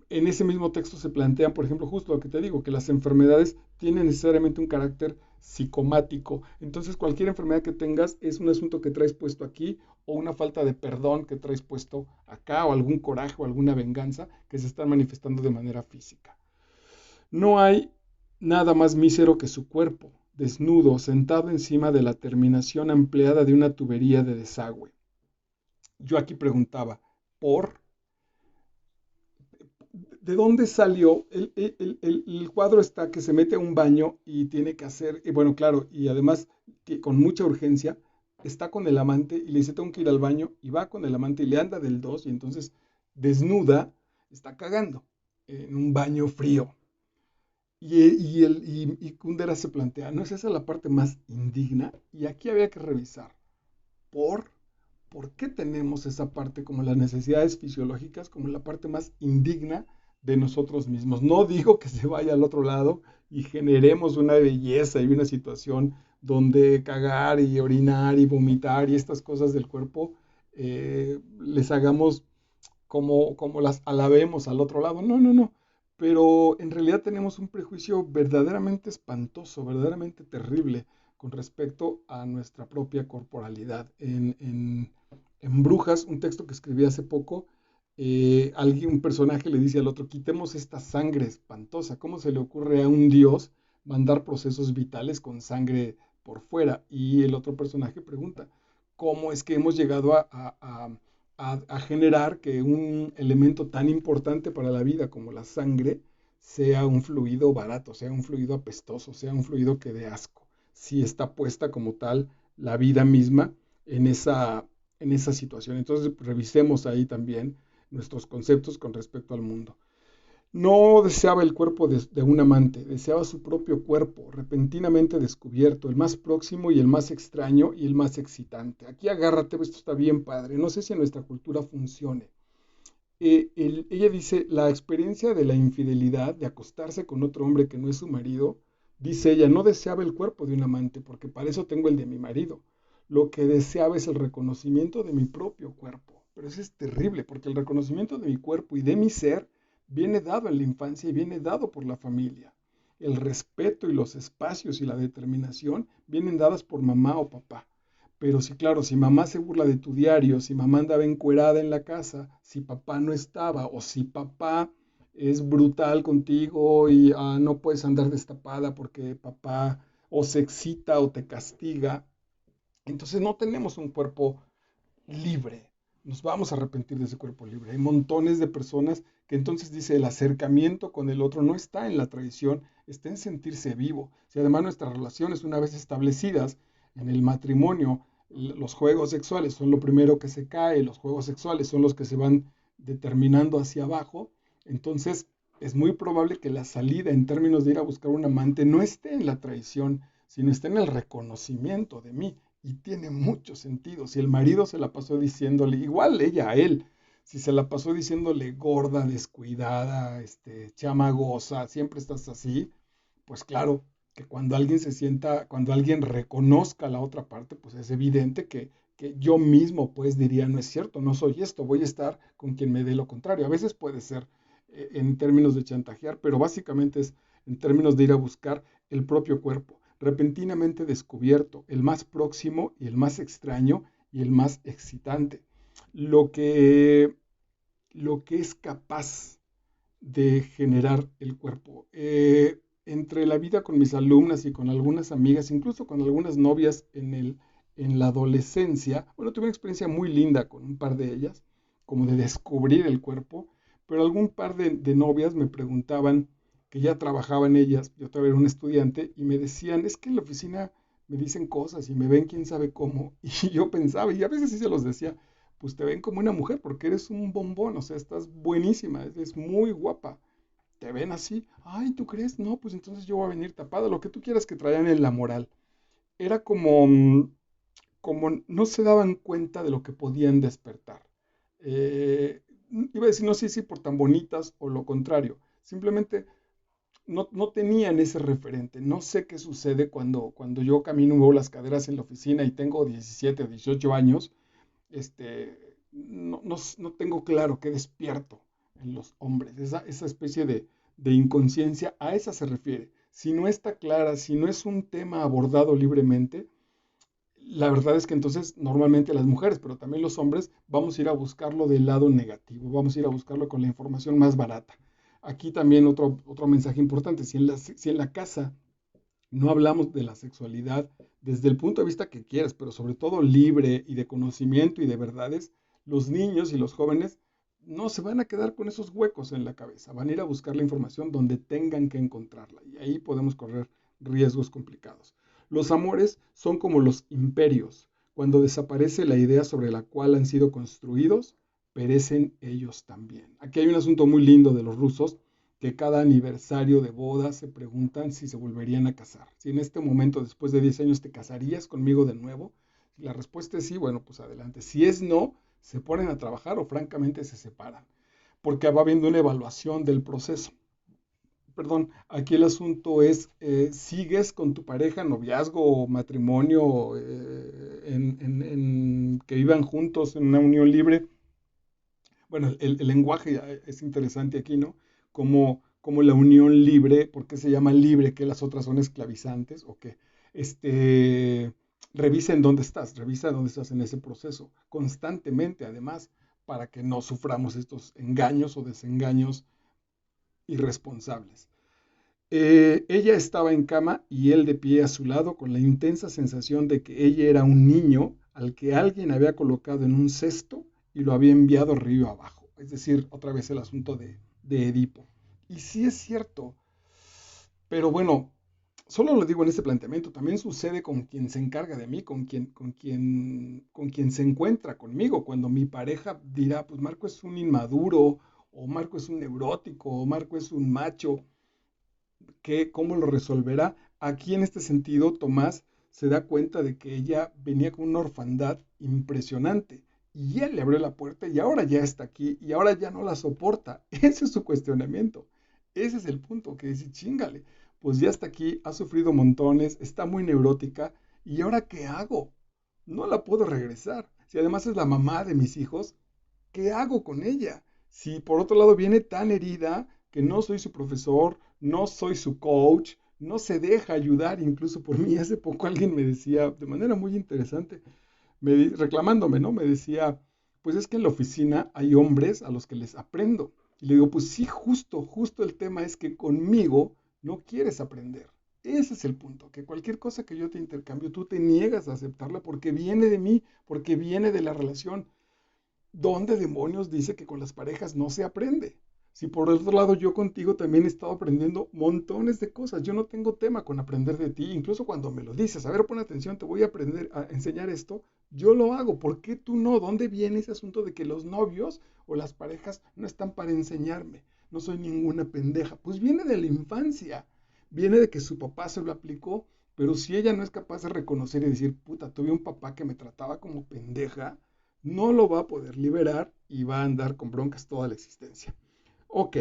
en ese mismo texto se plantean, por ejemplo, justo lo que te digo, que las enfermedades tienen necesariamente un carácter psicomático. Entonces, cualquier enfermedad que tengas es un asunto que traes puesto aquí, o una falta de perdón que traes puesto acá, o algún coraje o alguna venganza que se están manifestando de manera física. No hay nada más mísero que su cuerpo, desnudo, sentado encima de la terminación ampliada de una tubería de desagüe. Yo aquí preguntaba, ¿por? ¿De dónde salió? El cuadro está que se mete a un baño y tiene que hacer, y bueno, claro, y además que con mucha urgencia, está con el amante y le dice, tengo que ir al baño, y va con el amante y le anda del 2 y entonces desnuda, está cagando en un baño frío. Y Kundera se plantea, ¿no es esa la parte más indigna? Y aquí había que revisar, ¿por? ¿Por qué tenemos esa parte como las necesidades fisiológicas como la parte más indigna de nosotros mismos? No digo que se vaya al otro lado y generemos una belleza y una situación donde cagar y orinar y vomitar y estas cosas del cuerpo les hagamos como las alabemos al otro lado. No, no, no. Pero en realidad tenemos un prejuicio verdaderamente espantoso, verdaderamente terrible con respecto a nuestra propia corporalidad. En Brujas, un texto que escribí hace poco, un personaje le dice al otro, quitemos esta sangre espantosa. ¿Cómo se le ocurre a un dios mandar procesos vitales con sangre por fuera? Y el otro personaje pregunta, ¿cómo es que hemos llegado a generar que un elemento tan importante para la vida como la sangre sea un fluido barato, sea un fluido apestoso, sea un fluido que dé asco, si está puesta como tal la vida misma en esa situación? Entonces, revisemos ahí también nuestros conceptos con respecto al mundo. No deseaba el cuerpo de un amante, deseaba su propio cuerpo, repentinamente descubierto, el más próximo y el más extraño y el más excitante. Aquí agárrate, esto está bien padre. No sé si en nuestra cultura funcione. Ella dice, la experiencia de la infidelidad, de acostarse con otro hombre que no es su marido, dice ella, no deseaba el cuerpo de un amante, porque para eso tengo el de mi marido. Lo que deseaba es el reconocimiento de mi propio cuerpo. Pero eso es terrible, porque el reconocimiento de mi cuerpo y de mi ser viene dado en la infancia y viene dado por la familia. El respeto y los espacios y la determinación vienen dadas por mamá o papá. Pero sí, claro, si mamá se burla de tu diario, si mamá andaba encuerada en la casa, si papá no estaba, o si papá es brutal contigo y no puedes andar destapada porque papá o se excita o te castiga, entonces no tenemos un cuerpo libre. Nos vamos a arrepentir de ese cuerpo libre. Hay montones de personas que entonces dice el acercamiento con el otro no está en la tradición, está en sentirse vivo. Si además nuestras relaciones una vez establecidas en el matrimonio, los juegos sexuales son lo primero que se cae, los juegos sexuales son los que se van determinando hacia abajo, entonces es muy probable que la salida en términos de ir a buscar un amante no esté en la traición, sino esté en el reconocimiento de mí. Y tiene mucho sentido. Si el marido se la pasó diciéndole, igual ella a él, si se la pasó diciéndole gorda, descuidada, chamagosa, siempre estás así, pues claro, que cuando alguien se sienta, cuando alguien reconozca la otra parte, pues es evidente que yo mismo pues diría, no es cierto, no soy esto, voy a estar con quien me dé lo contrario. A veces puede ser en términos de chantajear, pero básicamente es en términos de ir a buscar el propio cuerpo, repentinamente descubierto, el más próximo y el más extraño y el más excitante. Lo que, lo que es capaz de generar el cuerpo. Entre la vida con mis alumnas y con algunas amigas, incluso con algunas novias en la adolescencia, bueno, tuve una experiencia muy linda con un par de ellas, como de descubrir el cuerpo, pero algún par de novias me preguntaban, que ya trabajaban ellas, yo todavía era un estudiante, y me decían, es que en la oficina me dicen cosas y me ven quién sabe cómo. Y yo pensaba, y a veces sí se los decía, pues te ven como una mujer porque eres un bombón, o sea, estás buenísima, eres muy guapa. Te ven así, ay, ¿tú crees? No, pues entonces yo voy a venir tapada, lo que tú quieras que traían en la moral. Era como, como no se daban cuenta de lo que podían despertar. Iba a decir, no sé si por tan bonitas o lo contrario, simplemente no tenían ese referente. No sé qué sucede cuando yo camino y muevo las caderas en la oficina y tengo 17 o 18 años, no tengo claro qué despierto en los hombres. Esa especie de inconsciencia, a esa se refiere. Si no está clara, si no es un tema abordado libremente, la verdad es que entonces normalmente las mujeres, pero también los hombres, vamos a ir a buscarlo del lado negativo, vamos a ir a buscarlo con la información más barata. Aquí también otro mensaje importante, si en la casa no hablamos de la sexualidad desde el punto de vista que quieras, pero sobre todo libre y de conocimiento y de verdades, los niños y los jóvenes no se van a quedar con esos huecos en la cabeza, van a ir a buscar la información donde tengan que encontrarla y ahí podemos correr riesgos complicados. Los amores son como los imperios. Cuando desaparece la idea sobre la cual han sido construidos, perecen ellos también. Aquí hay un asunto muy lindo de los rusos que cada aniversario de boda se preguntan si se volverían a casar. Si en este momento, después de 10 años, te casarías conmigo de nuevo. Si la respuesta es sí, bueno, pues adelante. Si es no, se ponen a trabajar o francamente se separan, porque va habiendo una evaluación del proceso. Perdón, aquí el asunto es, ¿sigues con tu pareja, noviazgo o matrimonio, que vivan juntos en una unión libre? Bueno, el lenguaje es interesante aquí, ¿no? Como la unión libre, ¿por qué se llama libre? ¿Que las otras son esclavizantes? ¿O qué? Este, revisa en dónde estás en ese proceso, constantemente además, para que no suframos estos engaños o desengaños irresponsables. Ella estaba en cama y él de pie a su lado con la intensa sensación de que ella era un niño al que alguien había colocado en un cesto y lo había enviado río abajo. Es decir, otra vez el asunto de Edipo. Y sí es cierto, pero bueno, solo lo digo en este planteamiento, también sucede con quien se encarga de mí, con quien se encuentra conmigo, cuando mi pareja dirá, pues Marco es un inmaduro, o Marco es un neurótico, o Marco es un macho, cómo lo resolverá. Aquí en este sentido, Tomás se da cuenta de que ella venía con una orfandad impresionante y él le abrió la puerta y ahora ya está aquí y ahora ya no la soporta. Ese es su cuestionamiento. Ese es el punto que dice, chingale, pues ya está aquí, ha sufrido montones, está muy neurótica y ahora ¿qué hago? No la puedo regresar. Si además es la mamá de mis hijos, ¿qué hago con ella? Si por otro lado viene tan herida que no soy su profesor, no soy su coach, no se deja ayudar incluso por mí. Hace poco alguien me decía, de manera muy interesante, reclamándome, ¿no? Me decía, pues es que en la oficina hay hombres a los que les aprendo. Y le digo, pues sí, justo el tema es que conmigo no quieres aprender. Ese es el punto, que cualquier cosa que yo te intercambio, tú te niegas a aceptarla porque viene de mí, porque viene de la relación. ¿Dónde demonios dice que con las parejas no se aprende? Si por otro lado yo contigo también he estado aprendiendo montones de cosas, yo no tengo tema con aprender de ti, incluso cuando me lo dices, a ver, pon atención, te voy a aprender a enseñar esto, yo lo hago, ¿por qué tú no? ¿Dónde viene ese asunto de que los novios o las parejas no están para enseñarme? No soy ninguna pendeja. Pues viene de la infancia, viene de que su papá se lo aplicó, pero si ella no es capaz de reconocer y decir, puta, tuve un papá que me trataba como pendeja, no lo va a poder liberar y va a andar con broncas toda la existencia. Ok,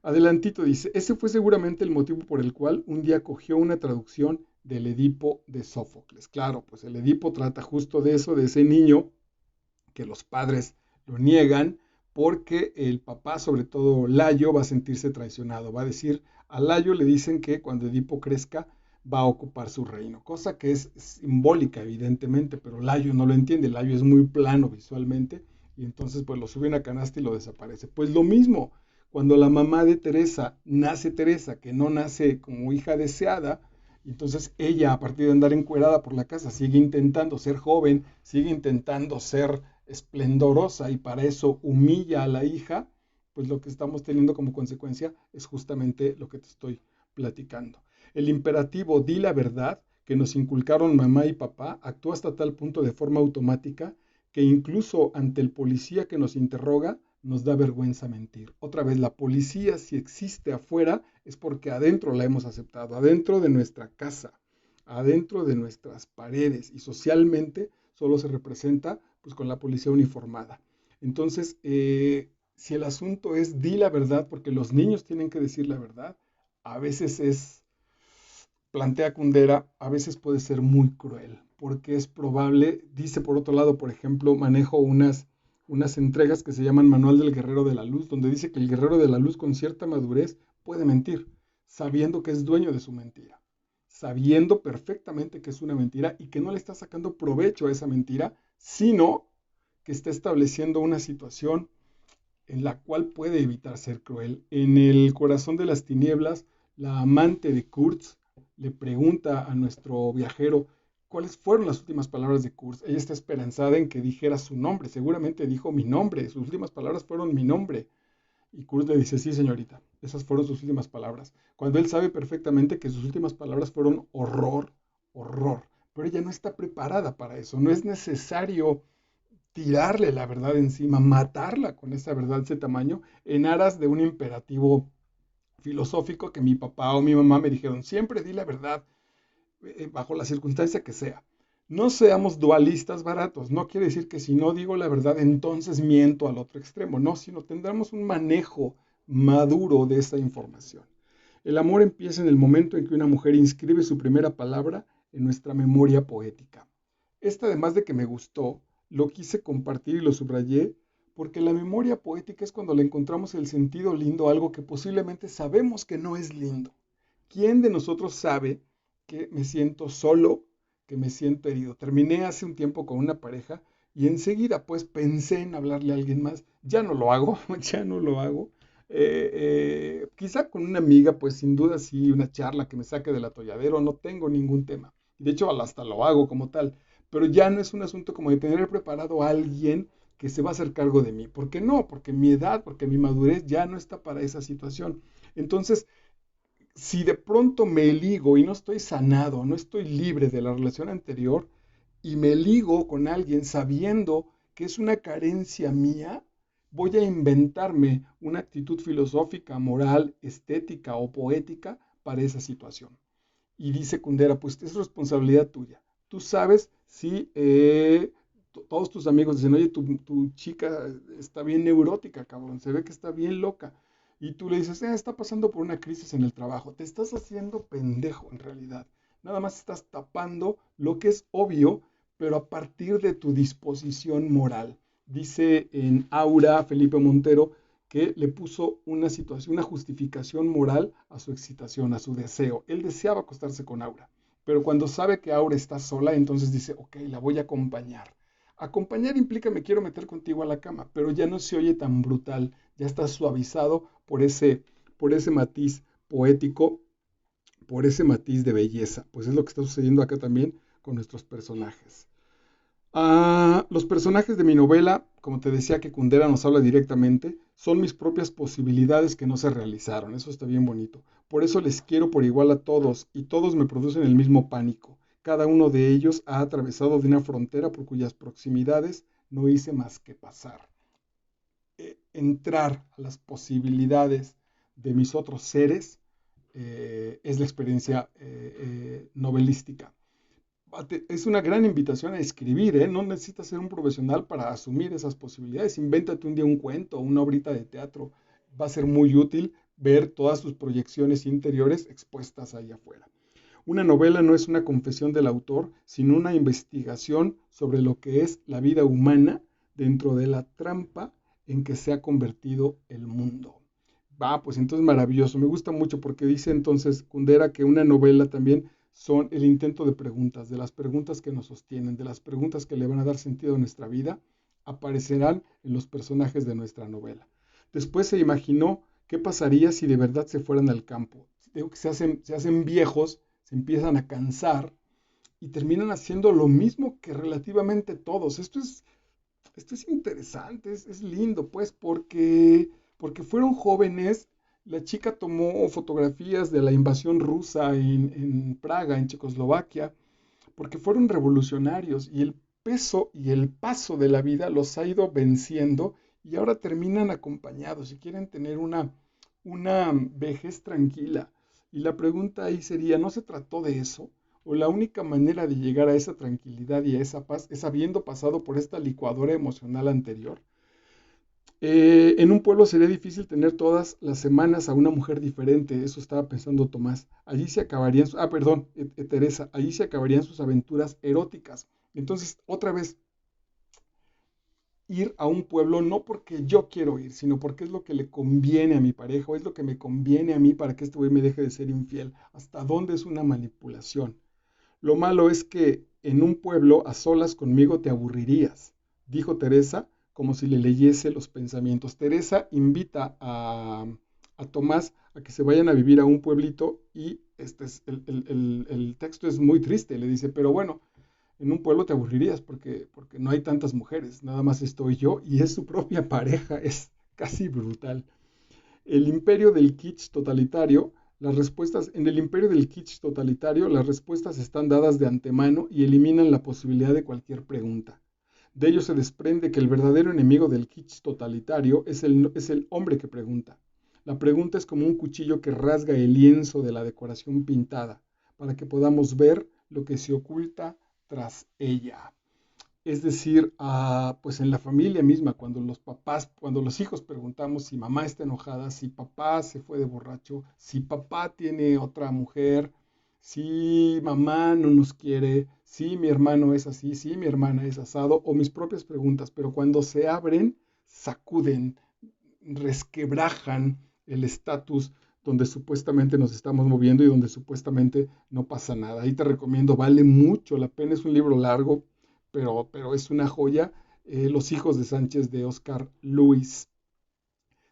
adelantito dice, ese fue seguramente el motivo por el cual un día cogió una traducción del Edipo de Sófocles. Claro, pues el Edipo trata justo de eso, de ese niño que los padres lo niegan porque el papá, sobre todo Layo, va a sentirse traicionado. Va a decir, a Layo le dicen que cuando Edipo crezca va a ocupar su reino, cosa que es simbólica evidentemente, pero Layo no lo entiende, Layo es muy plano visualmente y entonces pues lo sube a una canasta y lo desaparece. Pues lo mismo, cuando la mamá de Teresa, que no nace como hija deseada, entonces ella, a partir de andar encuerada por la casa, sigue intentando ser joven, sigue intentando ser esplendorosa y para eso humilla a la hija, pues lo que estamos teniendo como consecuencia es justamente lo que te estoy platicando. El imperativo di la verdad que nos inculcaron mamá y papá actúa hasta tal punto de forma automática que incluso ante el policía que nos interroga nos da vergüenza mentir. Otra vez, la policía si existe afuera es porque adentro la hemos aceptado, adentro de nuestra casa, adentro de nuestras paredes y socialmente solo se representa pues con la policía uniformada. Entonces, si el asunto es di la verdad, porque los niños tienen que decir la verdad, a veces es, plantea Kundera, a veces puede ser muy cruel, porque es probable, dice por otro lado, por ejemplo, manejo unas entregas que se llaman Manual del Guerrero de la Luz, donde dice que el guerrero de la luz con cierta madurez puede mentir, sabiendo que es dueño de su mentira, sabiendo perfectamente que es una mentira y que no le está sacando provecho a esa mentira, sino que está estableciendo una situación en la cual puede evitar ser cruel. En el corazón de las tinieblas, la amante de Kurtz le pregunta a nuestro viajero cuáles fueron las últimas palabras de Kurtz. Ella está esperanzada en que dijera su nombre, seguramente dijo mi nombre, sus últimas palabras fueron mi nombre. Y Kurtz le dice, sí señorita, esas fueron sus últimas palabras. Cuando él sabe perfectamente que sus últimas palabras fueron horror, horror. Pero ella no está preparada para eso, no es necesario tirarle la verdad encima, matarla con esa verdad de ese tamaño, en aras de un imperativo filosófico que mi papá o mi mamá me dijeron, siempre di la verdad, bajo la circunstancia que sea. No seamos dualistas baratos, no quiere decir que si no digo la verdad, entonces miento al otro extremo, no, sino tendremos un manejo maduro de esa información. El amor empieza en el momento en que una mujer inscribe su primera palabra en nuestra memoria poética. Esta, además de que me gustó, lo quise compartir y lo subrayé porque la memoria poética es cuando le encontramos el sentido lindo a algo que posiblemente sabemos que no es lindo. ¿Quién de nosotros sabe que me siento solo, que me siento herido? Terminé hace un tiempo con una pareja y enseguida pues pensé en hablarle a alguien más. Ya no lo hago, ya no lo hago. Quizá con una amiga, pues sin duda sí, una charla que me saque del atolladero, no tengo ningún tema. De hecho, hasta lo hago como tal, pero ya no es un asunto como de tener preparado a alguien que se va a hacer cargo de mí. ¿Por qué no? Porque mi edad, porque mi madurez ya no está para esa situación. Entonces, si de pronto me ligo y no estoy sanado, no estoy libre de la relación anterior y me ligo con alguien sabiendo que es una carencia mía, voy a inventarme una actitud filosófica, moral, estética o poética para esa situación. Y dice Kundera, pues es responsabilidad tuya. Tú sabes si todos tus amigos dicen, oye, tu chica está bien neurótica, cabrón, se ve que está bien loca. Y tú le dices, está pasando por una crisis en el trabajo. Te estás haciendo pendejo en realidad. Nada más estás tapando lo que es obvio, pero a partir de tu disposición moral. Dice en Aura Felipe Montero que le puso una situación, una justificación moral a su excitación, a su deseo. Él deseaba acostarse con Aura, pero cuando sabe que Aura está sola, entonces dice, ok, la voy a acompañar. Acompañar implica me quiero meter contigo a la cama, pero ya no se oye tan brutal, ya está suavizado por ese matiz poético, por ese matiz de belleza. Pues es lo que está sucediendo acá también con nuestros personajes. Los personajes de mi novela, como te decía que Kundera nos habla directamente, son mis propias posibilidades que no se realizaron. Eso está bien bonito. Por eso les quiero por igual a todos y todos me producen el mismo pánico. Cada uno de ellos ha atravesado de una frontera por cuyas proximidades no hice más que pasar. Entrar a las posibilidades de mis otros seres es la experiencia novelística. Es una gran invitación a escribir, ¿eh? No necesitas ser un profesional para asumir esas posibilidades. Invéntate un día un cuento, una obrita de teatro. Va a ser muy útil ver todas tus proyecciones interiores expuestas ahí afuera. Una novela no es una confesión del autor, sino una investigación sobre lo que es la vida humana dentro de la trampa en que se ha convertido el mundo. Pues entonces maravilloso. Me gusta mucho porque dice entonces Kundera que una novela también son el intento de preguntas, de las preguntas que nos sostienen, de las preguntas que le van a dar sentido a nuestra vida, aparecerán en los personajes de nuestra novela. Después se imaginó qué pasaría si de verdad se fueran al campo. Se hacen viejos, se empiezan a cansar y terminan haciendo lo mismo que relativamente todos. Esto es interesante, es lindo, pues, porque fueron jóvenes La chica tomó fotografías de la invasión rusa en Praga, en Checoslovaquia, porque fueron revolucionarios y el peso y el paso de la vida los ha ido venciendo y ahora terminan acompañados y quieren tener una vejez tranquila. Y la pregunta ahí sería, ¿no se trató de eso? ¿O la única manera de llegar a esa tranquilidad y a esa paz es habiendo pasado por esta licuadora emocional anterior? En un pueblo sería difícil tener todas las semanas a una mujer diferente, eso estaba pensando Tomás. Allí se acabarían, perdón, Teresa, allí se acabarían sus aventuras eróticas. Entonces, otra vez, ir a un pueblo no porque yo quiero ir, sino porque es lo que le conviene a mi pareja o es lo que me conviene a mí para que este güey me deje de ser infiel. ¿Hasta dónde es una manipulación? Lo malo es que en un pueblo a solas conmigo te aburrirías, dijo Teresa como si le leyese los pensamientos. Teresa invita a Tomás a que se vayan a vivir a un pueblito y este es, el texto es muy triste. Le dice, pero bueno, en un pueblo te aburrirías porque no hay tantas mujeres, nada más estoy yo y es su propia pareja, es casi brutal. El imperio del kitsch totalitario, en el imperio del kitsch totalitario, las respuestas están dadas de antemano y eliminan la posibilidad de cualquier pregunta. De ello se desprende que el verdadero enemigo del kitsch totalitario es el hombre que pregunta. La pregunta es como un cuchillo que rasga el lienzo de la decoración pintada, para que podamos ver lo que se oculta tras ella. Es decir, pues en la familia misma, cuando los hijos preguntamos si mamá está enojada, si papá se fue de borracho, si papá tiene otra mujer, si mamá no nos quiere, si mi hermano es así, si mi hermana es asado, o mis propias preguntas, pero cuando se abren, sacuden, resquebrajan el estatus donde supuestamente nos estamos moviendo y donde supuestamente no pasa nada. Ahí te recomiendo, vale mucho la pena, es un libro largo, pero es una joya, Los hijos de Sánchez de Oscar Lewis,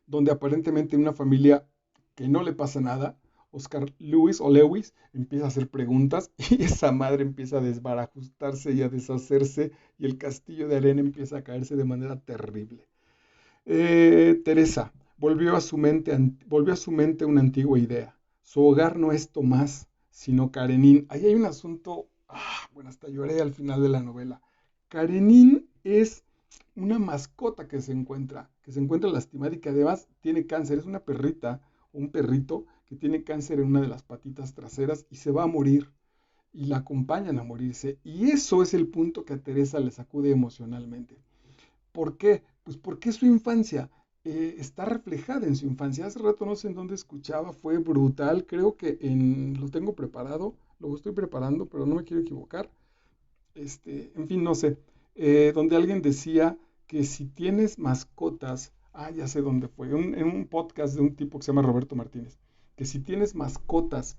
donde aparentemente una familia que no le pasa nada, Oscar Lewis o Lewis empieza a hacer preguntas y esa madre empieza a desbarajustarse y a deshacerse y el castillo de arena empieza a caerse de manera terrible. Teresa volvió a su mente una antigua idea. Su hogar no es Tomás, sino Karenin. Ahí hay un asunto, bueno, hasta lloré al final de la novela. Karenin es una mascota que se encuentra lastimada y que además tiene cáncer. Es una perrita, un perrito que tiene cáncer en una de las patitas traseras y se va a morir. Y la acompañan a morirse. Y eso es el punto que a Teresa le sacude emocionalmente. ¿Por qué? Pues porque su infancia está reflejada en su infancia. Hace rato no sé en dónde escuchaba, fue brutal. Creo que lo tengo preparado, lo estoy preparando, pero no me quiero equivocar. En fin, no sé. Donde alguien decía que si tienes mascotas, ya sé dónde fue, en un podcast de un tipo que se llama Roberto Martínez, que si tienes mascotas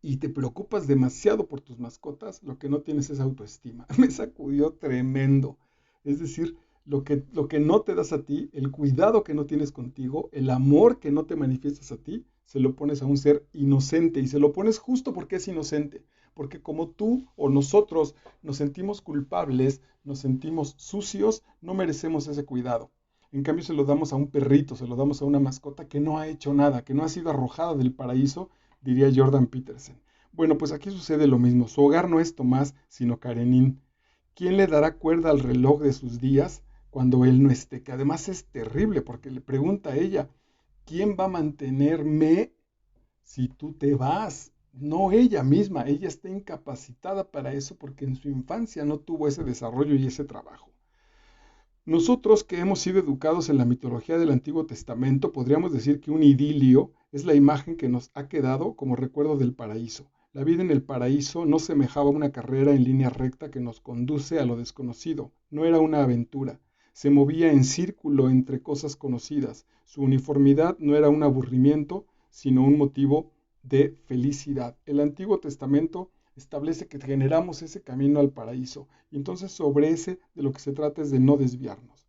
y te preocupas demasiado por tus mascotas, lo que no tienes es autoestima. Me sacudió tremendo. Es decir, lo que no te das a ti, el cuidado que no tienes contigo, el amor que no te manifiestas a ti, se lo pones a un ser inocente y se lo pones justo porque es inocente. Porque como tú o nosotros nos sentimos culpables, nos sentimos sucios, no merecemos ese cuidado. En cambio se lo damos a un perrito, se lo damos a una mascota que no ha hecho nada, que no ha sido arrojada del paraíso, diría Jordan Peterson. Bueno, pues aquí sucede lo mismo. Su hogar no es Tomás, sino Karenin. ¿Quién le dará cuerda al reloj de sus días cuando él no esté? Que además es terrible porque le pregunta a ella, ¿quién va a mantenerme si tú te vas? No ella misma, ella está incapacitada para eso porque en su infancia no tuvo ese desarrollo y ese trabajo. Nosotros que hemos sido educados en la mitología del Antiguo Testamento, podríamos decir que un idilio es la imagen que nos ha quedado como recuerdo del paraíso. La vida en el paraíso no semejaba a una carrera en línea recta que nos conduce a lo desconocido, no era una aventura, se movía en círculo entre cosas conocidas. Su uniformidad no era un aburrimiento, sino un motivo de felicidad. El Antiguo Testamento establece que generamos ese camino al paraíso. Y entonces sobre ese de lo que se trata es de no desviarnos.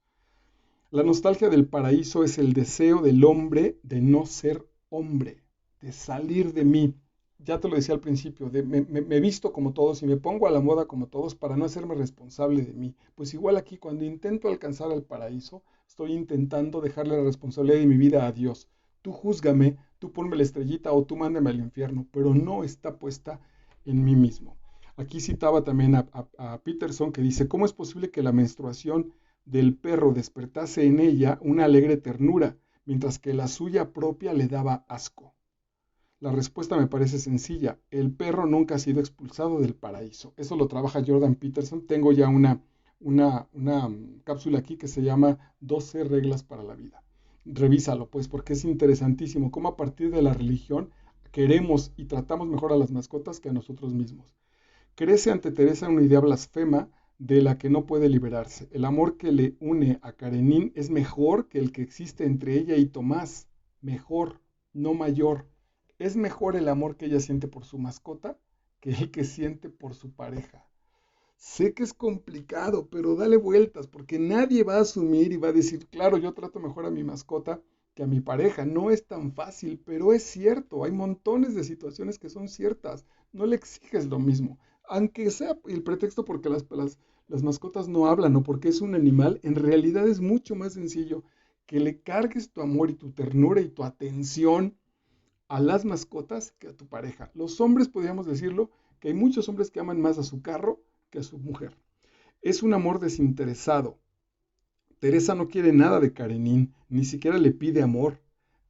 La nostalgia del paraíso es el deseo del hombre de no ser hombre, de salir de mí. Ya te lo decía al principio, me visto como todos y me pongo a la moda como todos para no hacerme responsable de mí. Pues igual aquí, cuando intento alcanzar el paraíso, estoy intentando dejarle la responsabilidad de mi vida a Dios. tú júzgame, tú ponme la estrellita o tú mándame al infierno, pero no está puesta en mí mismo. Aquí citaba también a Peterson que dice, ¿cómo es posible que la menstruación del perro despertase en ella una alegre ternura, mientras que la suya propia le daba asco? La respuesta me parece sencilla. El perro nunca ha sido expulsado del paraíso. Eso lo trabaja Jordan Peterson. Tengo ya una cápsula aquí que se llama 12 reglas para la vida. Revísalo, pues, porque es interesantísimo cómo a partir de la religión queremos y tratamos mejor a las mascotas que a nosotros mismos. Crece ante Teresa una idea blasfema de la que no puede liberarse. El amor que le une a Karenin es mejor que el que existe entre ella y Tomás. Mejor, no mayor. Es mejor el amor que ella siente por su mascota que el que siente por su pareja. Sé que es complicado, pero dale vueltas, porque nadie va a asumir y va a decir, claro, yo trato mejor a mi mascota que a mi pareja. No es tan fácil, pero es cierto. Hay montones de situaciones que son ciertas. No le exiges lo mismo. Aunque sea el pretexto porque las mascotas no hablan o porque es un animal, en realidad es mucho más sencillo que le cargues tu amor y tu ternura y tu atención a las mascotas que a tu pareja. Los hombres, podríamos decirlo, que hay muchos hombres que aman más a su carro que a su mujer. Es un amor desinteresado. Teresa no quiere nada de Karenin, ni siquiera le pide amor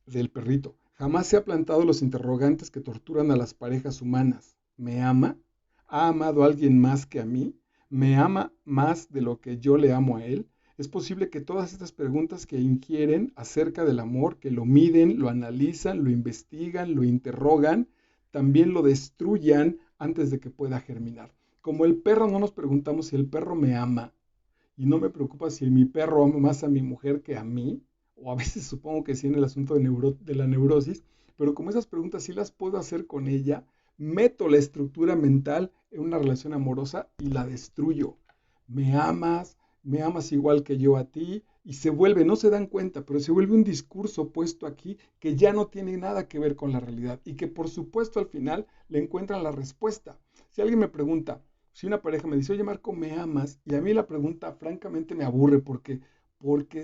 del perrito. Jamás se ha plantado los interrogantes que torturan a las parejas humanas. ¿Me ama? ¿Ha amado a alguien más que a mí? ¿Me ama más de lo que yo le amo a él? Es posible que todas estas preguntas que inquieren acerca del amor, que lo miden, lo analizan, lo investigan, lo interrogan, también lo destruyan antes de que pueda germinar. Como el perro, no nos preguntamos si el perro me ama, y no me preocupa si mi perro ama más a mi mujer que a mí, o a veces supongo que sí en el asunto de la neurosis, pero como esas preguntas sí las puedo hacer con ella, meto la estructura mental en una relación amorosa y la destruyo. Me amas igual que yo a ti, y se vuelve, no se dan cuenta, pero se vuelve un discurso puesto aquí que ya no tiene nada que ver con la realidad y que por supuesto al final le encuentran la respuesta. Si alguien me pregunta, si una pareja me dice, oye Marco, ¿me amas? Y a mí la pregunta francamente me aburre porque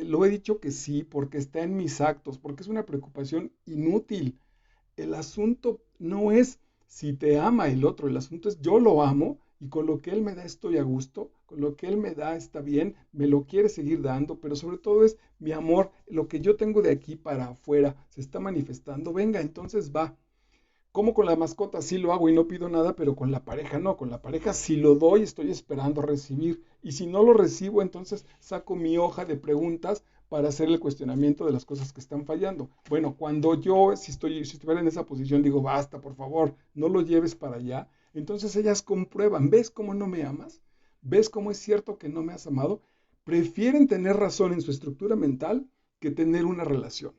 lo he dicho que sí, porque está en mis actos, porque es una preocupación inútil. El asunto no es si te ama el otro, el asunto es yo lo amo y con lo que él me da estoy a gusto, con lo que él me da está bien, me lo quiere seguir dando, pero sobre todo es mi amor, lo que yo tengo de aquí para afuera se está manifestando, venga, entonces va. Como con la mascota sí lo hago y no pido nada, pero con la pareja no, con la pareja si lo doy estoy esperando recibir y si no lo recibo entonces saco mi hoja de preguntas para hacer el cuestionamiento de las cosas que están fallando. Bueno, cuando yo si estuviera en esa posición digo, basta, por favor, no lo lleves para allá, entonces ellas comprueban, ¿ves cómo no me amas? ¿Ves cómo es cierto que no me has amado? Prefieren tener razón en su estructura mental que tener una relación.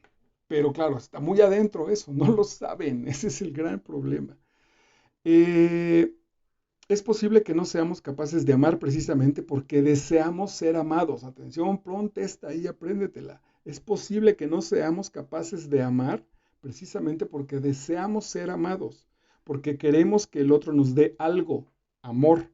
Pero claro, está muy adentro eso, no lo saben, ese es el gran problema. Eh, es posible que no seamos capaces de amar precisamente porque deseamos ser amados. Atención, ponte esta ahí, apréndetela. Es posible que no seamos capaces de amar precisamente porque deseamos ser amados, porque queremos que el otro nos dé algo, amor,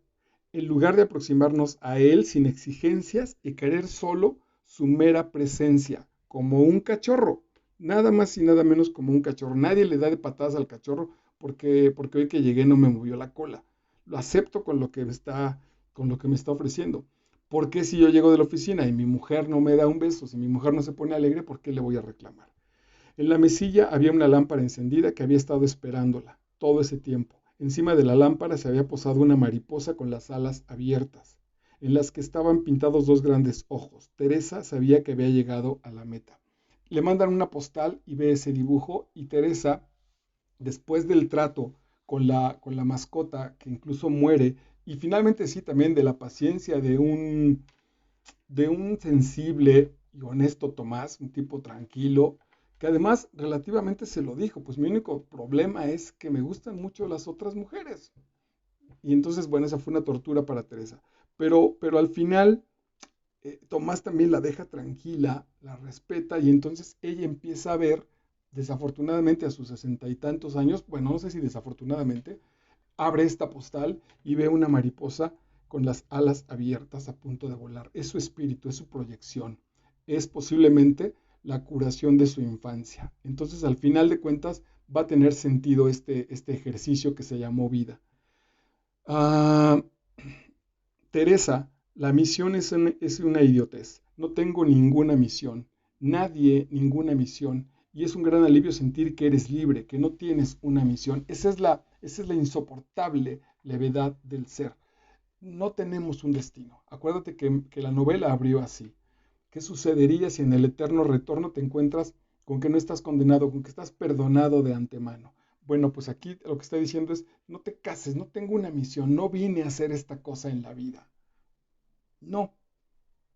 en lugar de aproximarnos a él sin exigencias y querer solo su mera presencia, como un cachorro, nada más y nada menos como un cachorro. Nadie le da de patadas al cachorro porque hoy que llegué no me movió la cola. Lo acepto con lo que me está ofreciendo. ¿Por qué si yo llego de la oficina y mi mujer no me da un beso, si mi mujer no se pone alegre, por qué le voy a reclamar? En la mesilla había una lámpara encendida que había estado esperándola todo ese tiempo. Encima de la lámpara se había posado una mariposa con las alas abiertas, en las que estaban pintados dos grandes ojos. Teresa sabía que había llegado a la meta. Le mandan una postal y ve ese dibujo y Teresa, después del trato con la mascota que incluso muere, y finalmente sí también de la paciencia de un sensible y honesto Tomás, un tipo tranquilo, que además relativamente se lo dijo, pues mi único problema es que me gustan mucho las otras mujeres. Y entonces, bueno, esa fue una tortura para Teresa. Pero al final, Tomás también la deja tranquila, la respeta y entonces ella empieza a ver, desafortunadamente a sus 60 y tantos años, bueno, no sé si desafortunadamente, abre esta postal y ve una mariposa con las alas abiertas a punto de volar. Es su espíritu, es su proyección. Es posiblemente la curación de su infancia. Entonces, al final de cuentas, va a tener sentido este ejercicio que se llamó vida. Ah, Teresa, la misión es una idiotez. No tengo ninguna misión. Nadie, ninguna misión. Y es un gran alivio sentir que eres libre, que no tienes una misión. Esa es la insoportable levedad del ser. No tenemos un destino. Acuérdate que la novela abrió así. ¿Qué sucedería si en el eterno retorno te encuentras con que no estás condenado, con que estás perdonado de antemano? Bueno, pues aquí lo que está diciendo es, no te cases, no tengo una misión, no vine a hacer esta cosa en la vida. No,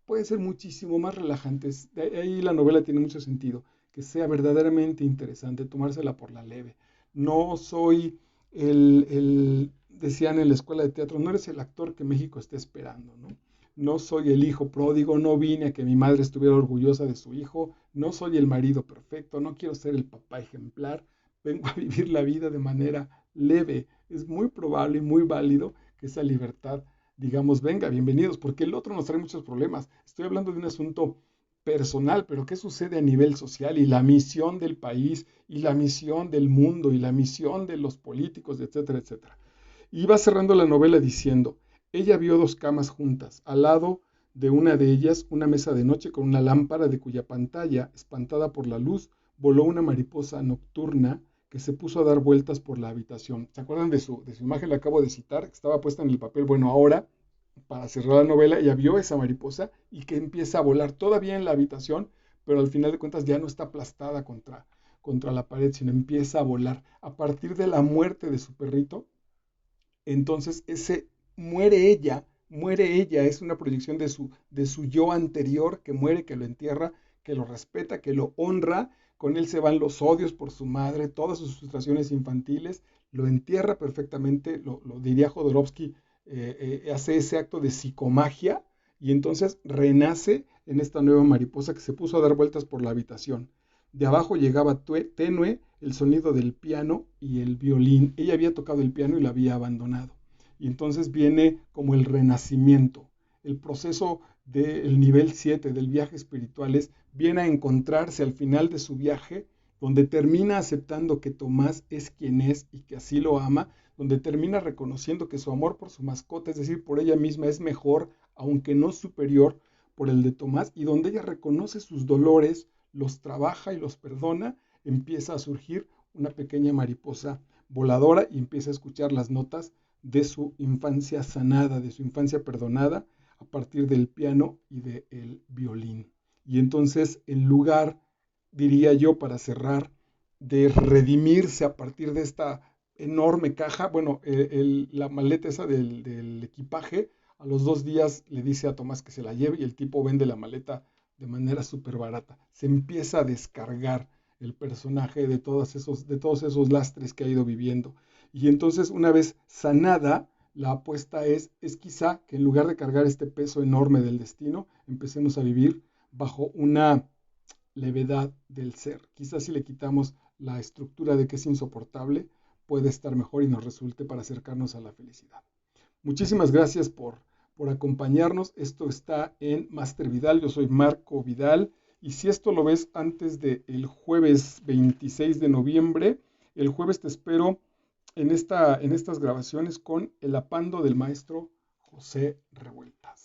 puede ser muchísimo más relajante. De ahí la novela tiene mucho sentido, que sea verdaderamente interesante, tomársela por la leve. No soy decían en la escuela de teatro, no eres el actor que México está esperando, ¿no? No soy el hijo pródigo, no vine a que mi madre estuviera orgullosa de su hijo, no soy el marido perfecto, no quiero ser el papá ejemplar, vengo a vivir la vida de manera leve. Es muy probable y muy válido que esa libertad digamos, venga, bienvenidos, porque el otro nos trae muchos problemas. Estoy hablando de un asunto personal, pero ¿qué sucede a nivel social y la misión del país y la misión del mundo y la misión de los políticos, etcétera, etcétera? Y va cerrando la novela diciendo, ella vio dos camas juntas, al lado de una de ellas una mesa de noche con una lámpara de cuya pantalla, espantada por la luz, voló una mariposa nocturna que se puso a dar vueltas por la habitación. ¿Se acuerdan de su imagen? La acabo de citar, que estaba puesta en el papel. Bueno, ahora, para cerrar la novela, ella vio esa mariposa y que empieza a volar todavía en la habitación, pero al final de cuentas ya no está aplastada contra la pared, sino empieza a volar. A partir de la muerte de su perrito, entonces ese muere ella, es una proyección de su yo anterior que muere, que lo entierra, que lo respeta, que lo honra. Con él se van los odios por su madre, todas sus frustraciones infantiles, lo entierra perfectamente, lo diría Jodorowsky, hace ese acto de psicomagia y entonces renace en esta nueva mariposa que se puso a dar vueltas por la habitación. De abajo llegaba tenue el sonido del piano y el violín. Ella había tocado el piano y lo había abandonado. Y entonces viene como el renacimiento. El proceso del nivel 7 del viaje espiritual viene a encontrarse al final de su viaje, donde termina aceptando que Tomás es quien es y que así lo ama, donde termina reconociendo que su amor por su mascota, es decir, por ella misma, es mejor, aunque no superior, por el de Tomás, y donde ella reconoce sus dolores, los trabaja y los perdona, empieza a surgir una pequeña mariposa voladora y empieza a escuchar las notas de su infancia sanada, de su infancia perdonada, a partir del piano y del violín. Y entonces, en lugar, diría yo, para cerrar, de redimirse a partir de esta enorme caja, bueno, la maleta esa del equipaje, a los 2 días le dice a Tomás que se la lleve y el tipo vende la maleta de manera súper barata. Se empieza a descargar el personaje de todos esos lastres que ha ido viviendo. Y entonces, una vez sanada, la apuesta es quizá que en lugar de cargar este peso enorme del destino, empecemos a vivir bajo una levedad del ser. Quizás si le quitamos la estructura de que es insoportable, puede estar mejor y nos resulte para acercarnos a la felicidad. Muchísimas gracias por acompañarnos. Esto está en Master Vidal. Yo soy Marco Vidal. Y si esto lo ves antes del jueves 26 de noviembre, el jueves te espero en estas grabaciones con El Apando del maestro José Revueltas.